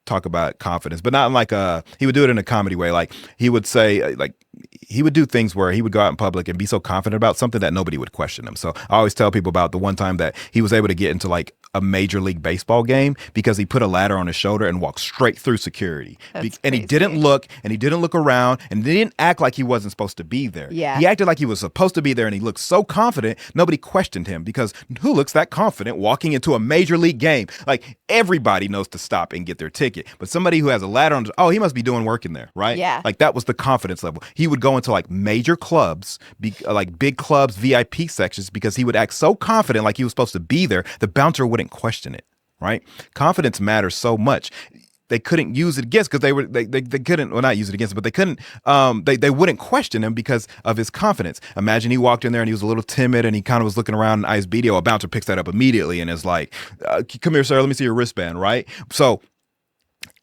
talk about confidence, but not in like he would do it in a comedy way. Like he would say like he would do things where he would go out in public and be so confident about something that nobody would question him. So I always tell people about the one time that he was able to get into like a Major League Baseball game because he put a ladder on his shoulder and walked straight through security. And he didn't look around and he didn't act like he wasn't supposed to be there. Yeah. He acted like he was supposed to be there and he looked so confident, nobody questioned him because who looks that confident walking into a major league game? Like everybody knows to stop and get their ticket. But somebody who has a ladder on, oh, he must be doing work in there, right? Yeah. Like that was the confidence level. He would go into like major clubs, like big clubs, VIP sections, because he would act so confident like he was supposed to be there. The bouncer wouldn't question it, right? Confidence matters so much. They couldn't use it against because they couldn't, well, not use it against, but they couldn't, they wouldn't question him because of his confidence. Imagine he walked in there and he was a little timid and he kind of was looking around in Ice video. A bouncer picks that up immediately and is like, come here, sir, let me see your wristband, right? So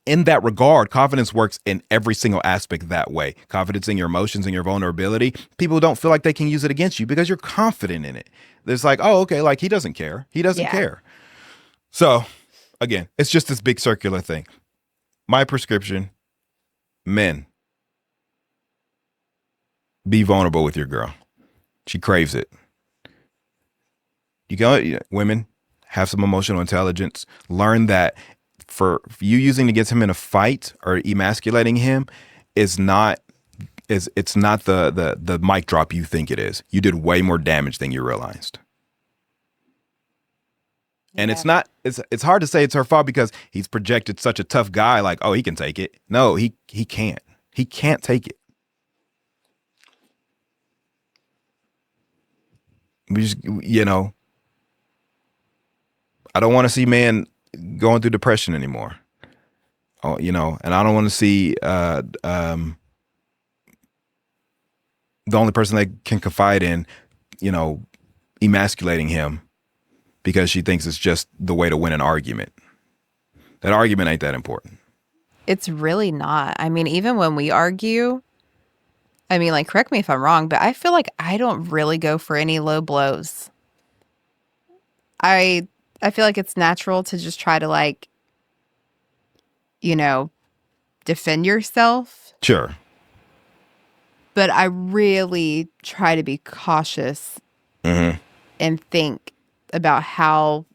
in that regard, confidence works in every single aspect that way. Confidence in your emotions and your vulnerability. People don't feel like they can use it against you because you're confident in it. There's like, oh, okay, like he doesn't care. He doesn't care. So again, it's just this big circular thing. My prescription, men, be vulnerable with your girl. She craves it. Women, have some emotional intelligence. Learn that for you using it against him in a fight or emasculating him it's not the mic drop you think it is. You did way more damage than you realized. And it's hard to say it's her fault because he's projected such a tough guy, like, oh, he can take it. No, he can't. He can't take it. We just, I don't want to see men going through depression anymore. Oh, and I don't want to see the only person they can confide in, emasculating him because she thinks it's just the way to win an argument. That argument ain't that important. It's really not. I mean, even when we argue, I mean, like, correct me if I'm wrong, but I feel like I don't really go for any low blows. I feel like it's natural to just try to, like, defend yourself. Sure. But I really try to be cautious and think about how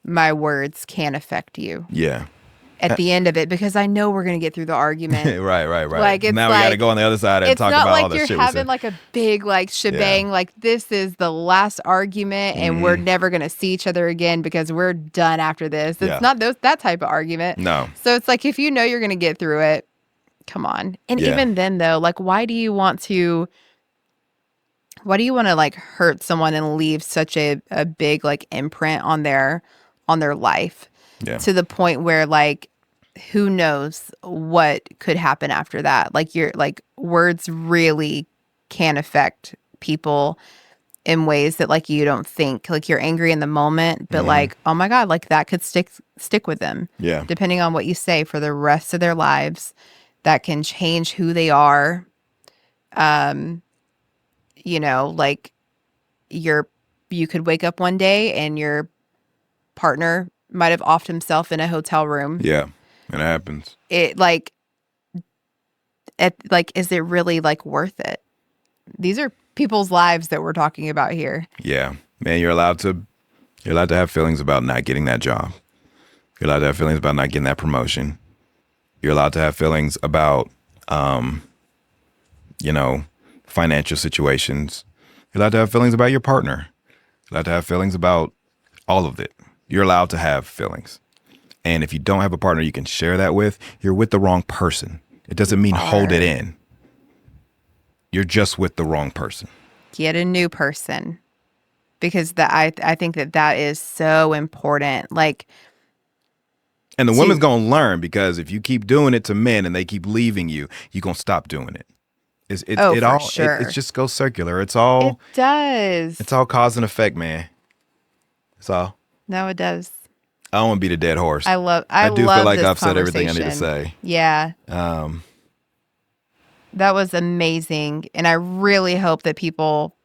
my words can affect you. Yeah. At the end of it, because I know we're going to get through the argument. Right. Like, it's now we got to go on the other side and talk about all this shit. It's not like you're having like a big like shebang. Yeah. Like, this is the last argument and we're never going to see each other again because we're done after this. It's not that type of argument. No. So it's like, if you know you're going to get through it, come on. And even then though, like, why do you want to like hurt someone and leave such a big like imprint on their life to the point where, like, who knows what could happen after that? Like, words really can affect people in ways that, like, you don't think. Like, you're angry in the moment, but like, oh my God, like, that could stick with them. Yeah. Depending on what you say for the rest of their lives, that can change who they are. Like, you could wake up one day and your partner might have offed himself in a hotel room. Yeah. It happens. Is it really, like, worth it? These are people's lives that we're talking about here. Yeah. Man, you're allowed to have feelings about not getting that job. You're allowed to have feelings about not getting that promotion. You're allowed to have feelings about, financial situations. You're allowed to have feelings about your partner. You're allowed to have feelings about all of it. You're allowed to have feelings. And if you don't have a partner you can share that with, you're with the wrong person. It doesn't mean hold it in. You're just with the wrong person. Get a new person. Because I think that is so important. Like, and the woman's going to learn, because if you keep doing it to men and they keep leaving you, you're going to stop doing it. For sure. It just goes circular. It does. It's all cause and effect, man. It's all. No, it does. I don't want to beat a dead horse. I love feel like this I've said everything I need to conversation. say. Yeah. That was amazing. And I really hope that people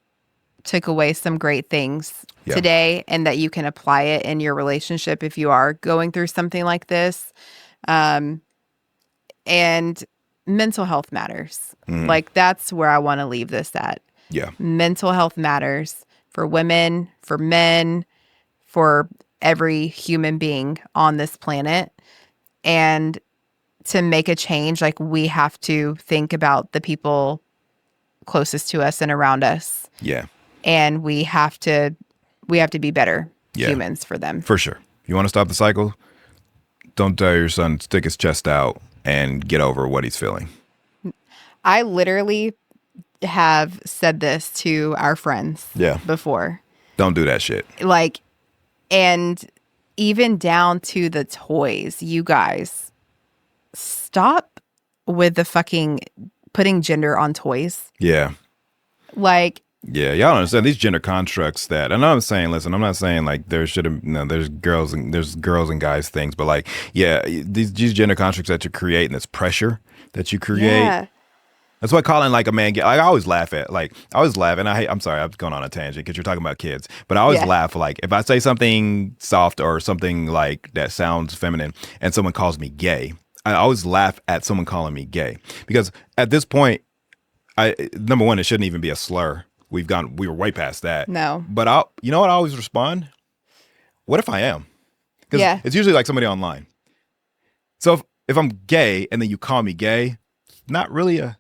took away some great things today and that you can apply it in your relationship if you are going through something like this. And mental health matters. Like, that's where I want to leave this at. Yeah. Mental health matters for women, for men, for every human being on this planet. And to make a change, like, we have to think about the people closest to us and around us. Yeah. And we have to be better humans for them. For sure. You want to stop the cycle? Don't tell your son to stick his chest out and get over what he's feeling. I literally have said this to our friends before. Don't do that shit. Like, and even down to the toys, you guys, stop with the fucking putting gender on toys. Yeah. Like, yeah, y'all don't understand these gender constructs that, and I'm saying, listen, I'm not saying like there should have, there's girls and guys things, but like, yeah, these gender constructs that you create and this pressure that you create. Yeah. That's why calling like a man, I always laugh at, like, I always laugh, and I'm sorry, I'm going on a tangent because you're talking about kids, but I always laugh, like, if I say something soft or something like that sounds feminine and someone calls me gay, I always laugh at someone calling me gay because at this point, number one, it shouldn't even be a slur. We were way past that. No. But you know what I always respond? What if I am? Because it's usually like somebody online. So if I'm gay and then you call me gay, it's not really a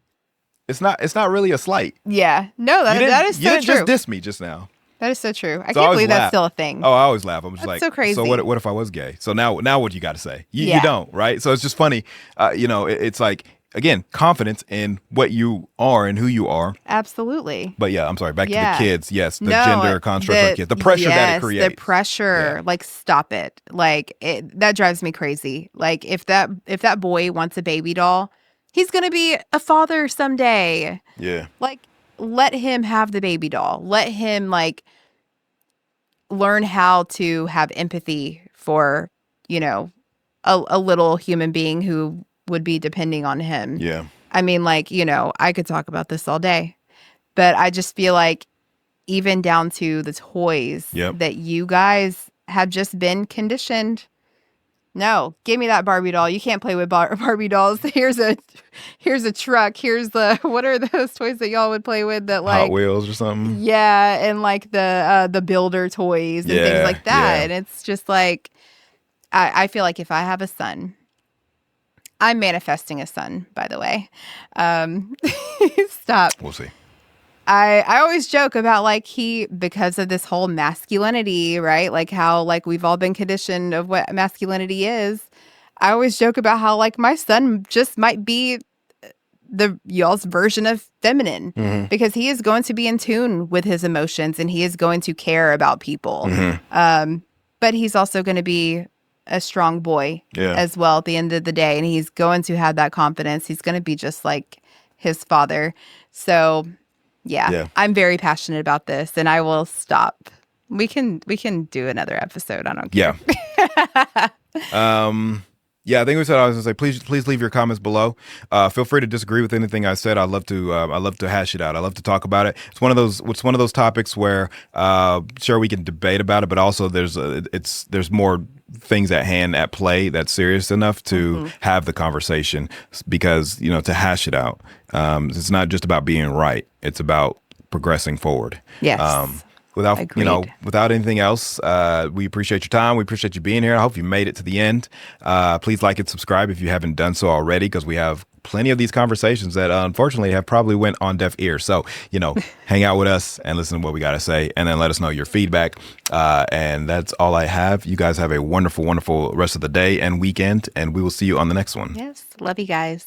slight. Yeah. No, that is so true. You didn't just diss me just now. That is so true. I can't believe that's still a thing. Oh, I always laugh. I'm just that's like, so crazy. So what if I was gay? So now what you got to say? You don't, right? So it's just funny. It's like, again, confidence in what you are and who you are. Absolutely. But yeah, I'm sorry. Back to the kids. Yes, the gender construct for kids. The pressure that it creates. The pressure. Like, stop it. Like, that drives me crazy. Like, if that boy wants a baby doll, he's gonna be a father someday. Yeah. Like, let him have the baby doll. Let him, like, learn how to have empathy for, a little human being who would be depending on him. Yeah. I mean, like, I could talk about this all day, but I just feel like even down to the toys that you guys have just been conditioned. No, give me that Barbie doll. You can't play with Barbie dolls. Here's a truck. Here's what are those toys that y'all would play with that, like, Hot Wheels or something? Yeah, and like the builder toys and things like that. Yeah. And it's just like, I feel like if I have a son, I'm manifesting a son, by the way. Stop. We'll see. I always joke about, like, because of this whole masculinity, right? Like, how, like, we've all been conditioned of what masculinity is. I always joke about how, like, my son just might be y'all's version of feminine because he is going to be in tune with his emotions and he is going to care about people. But he's also going to be a strong boy as well at the end of the day. And he's going to have that confidence. He's going to be just like his father. So yeah, I'm very passionate about this and I will stop. We can do another episode. I don't care. Yeah, I think we said I was gonna say please leave your comments below. Feel free to disagree with anything I said. I love to hash it out. I love to talk about it. It's one of those topics where sure we can debate about it, but also there's more things at play that's serious enough to have the conversation because to hash it out. It's not just about being right. It's about progressing forward. Yes. Without anything else, we appreciate your time. We appreciate you being here. I hope you made it to the end. Please like and subscribe if you haven't done so already, because we have plenty of these conversations that unfortunately have probably went on deaf ears. So, hang out with us and listen to what we got to say, and then let us know your feedback. And that's all I have. You guys have a wonderful, wonderful rest of the day and weekend, and we will see you on the next one. Yes. Love you guys.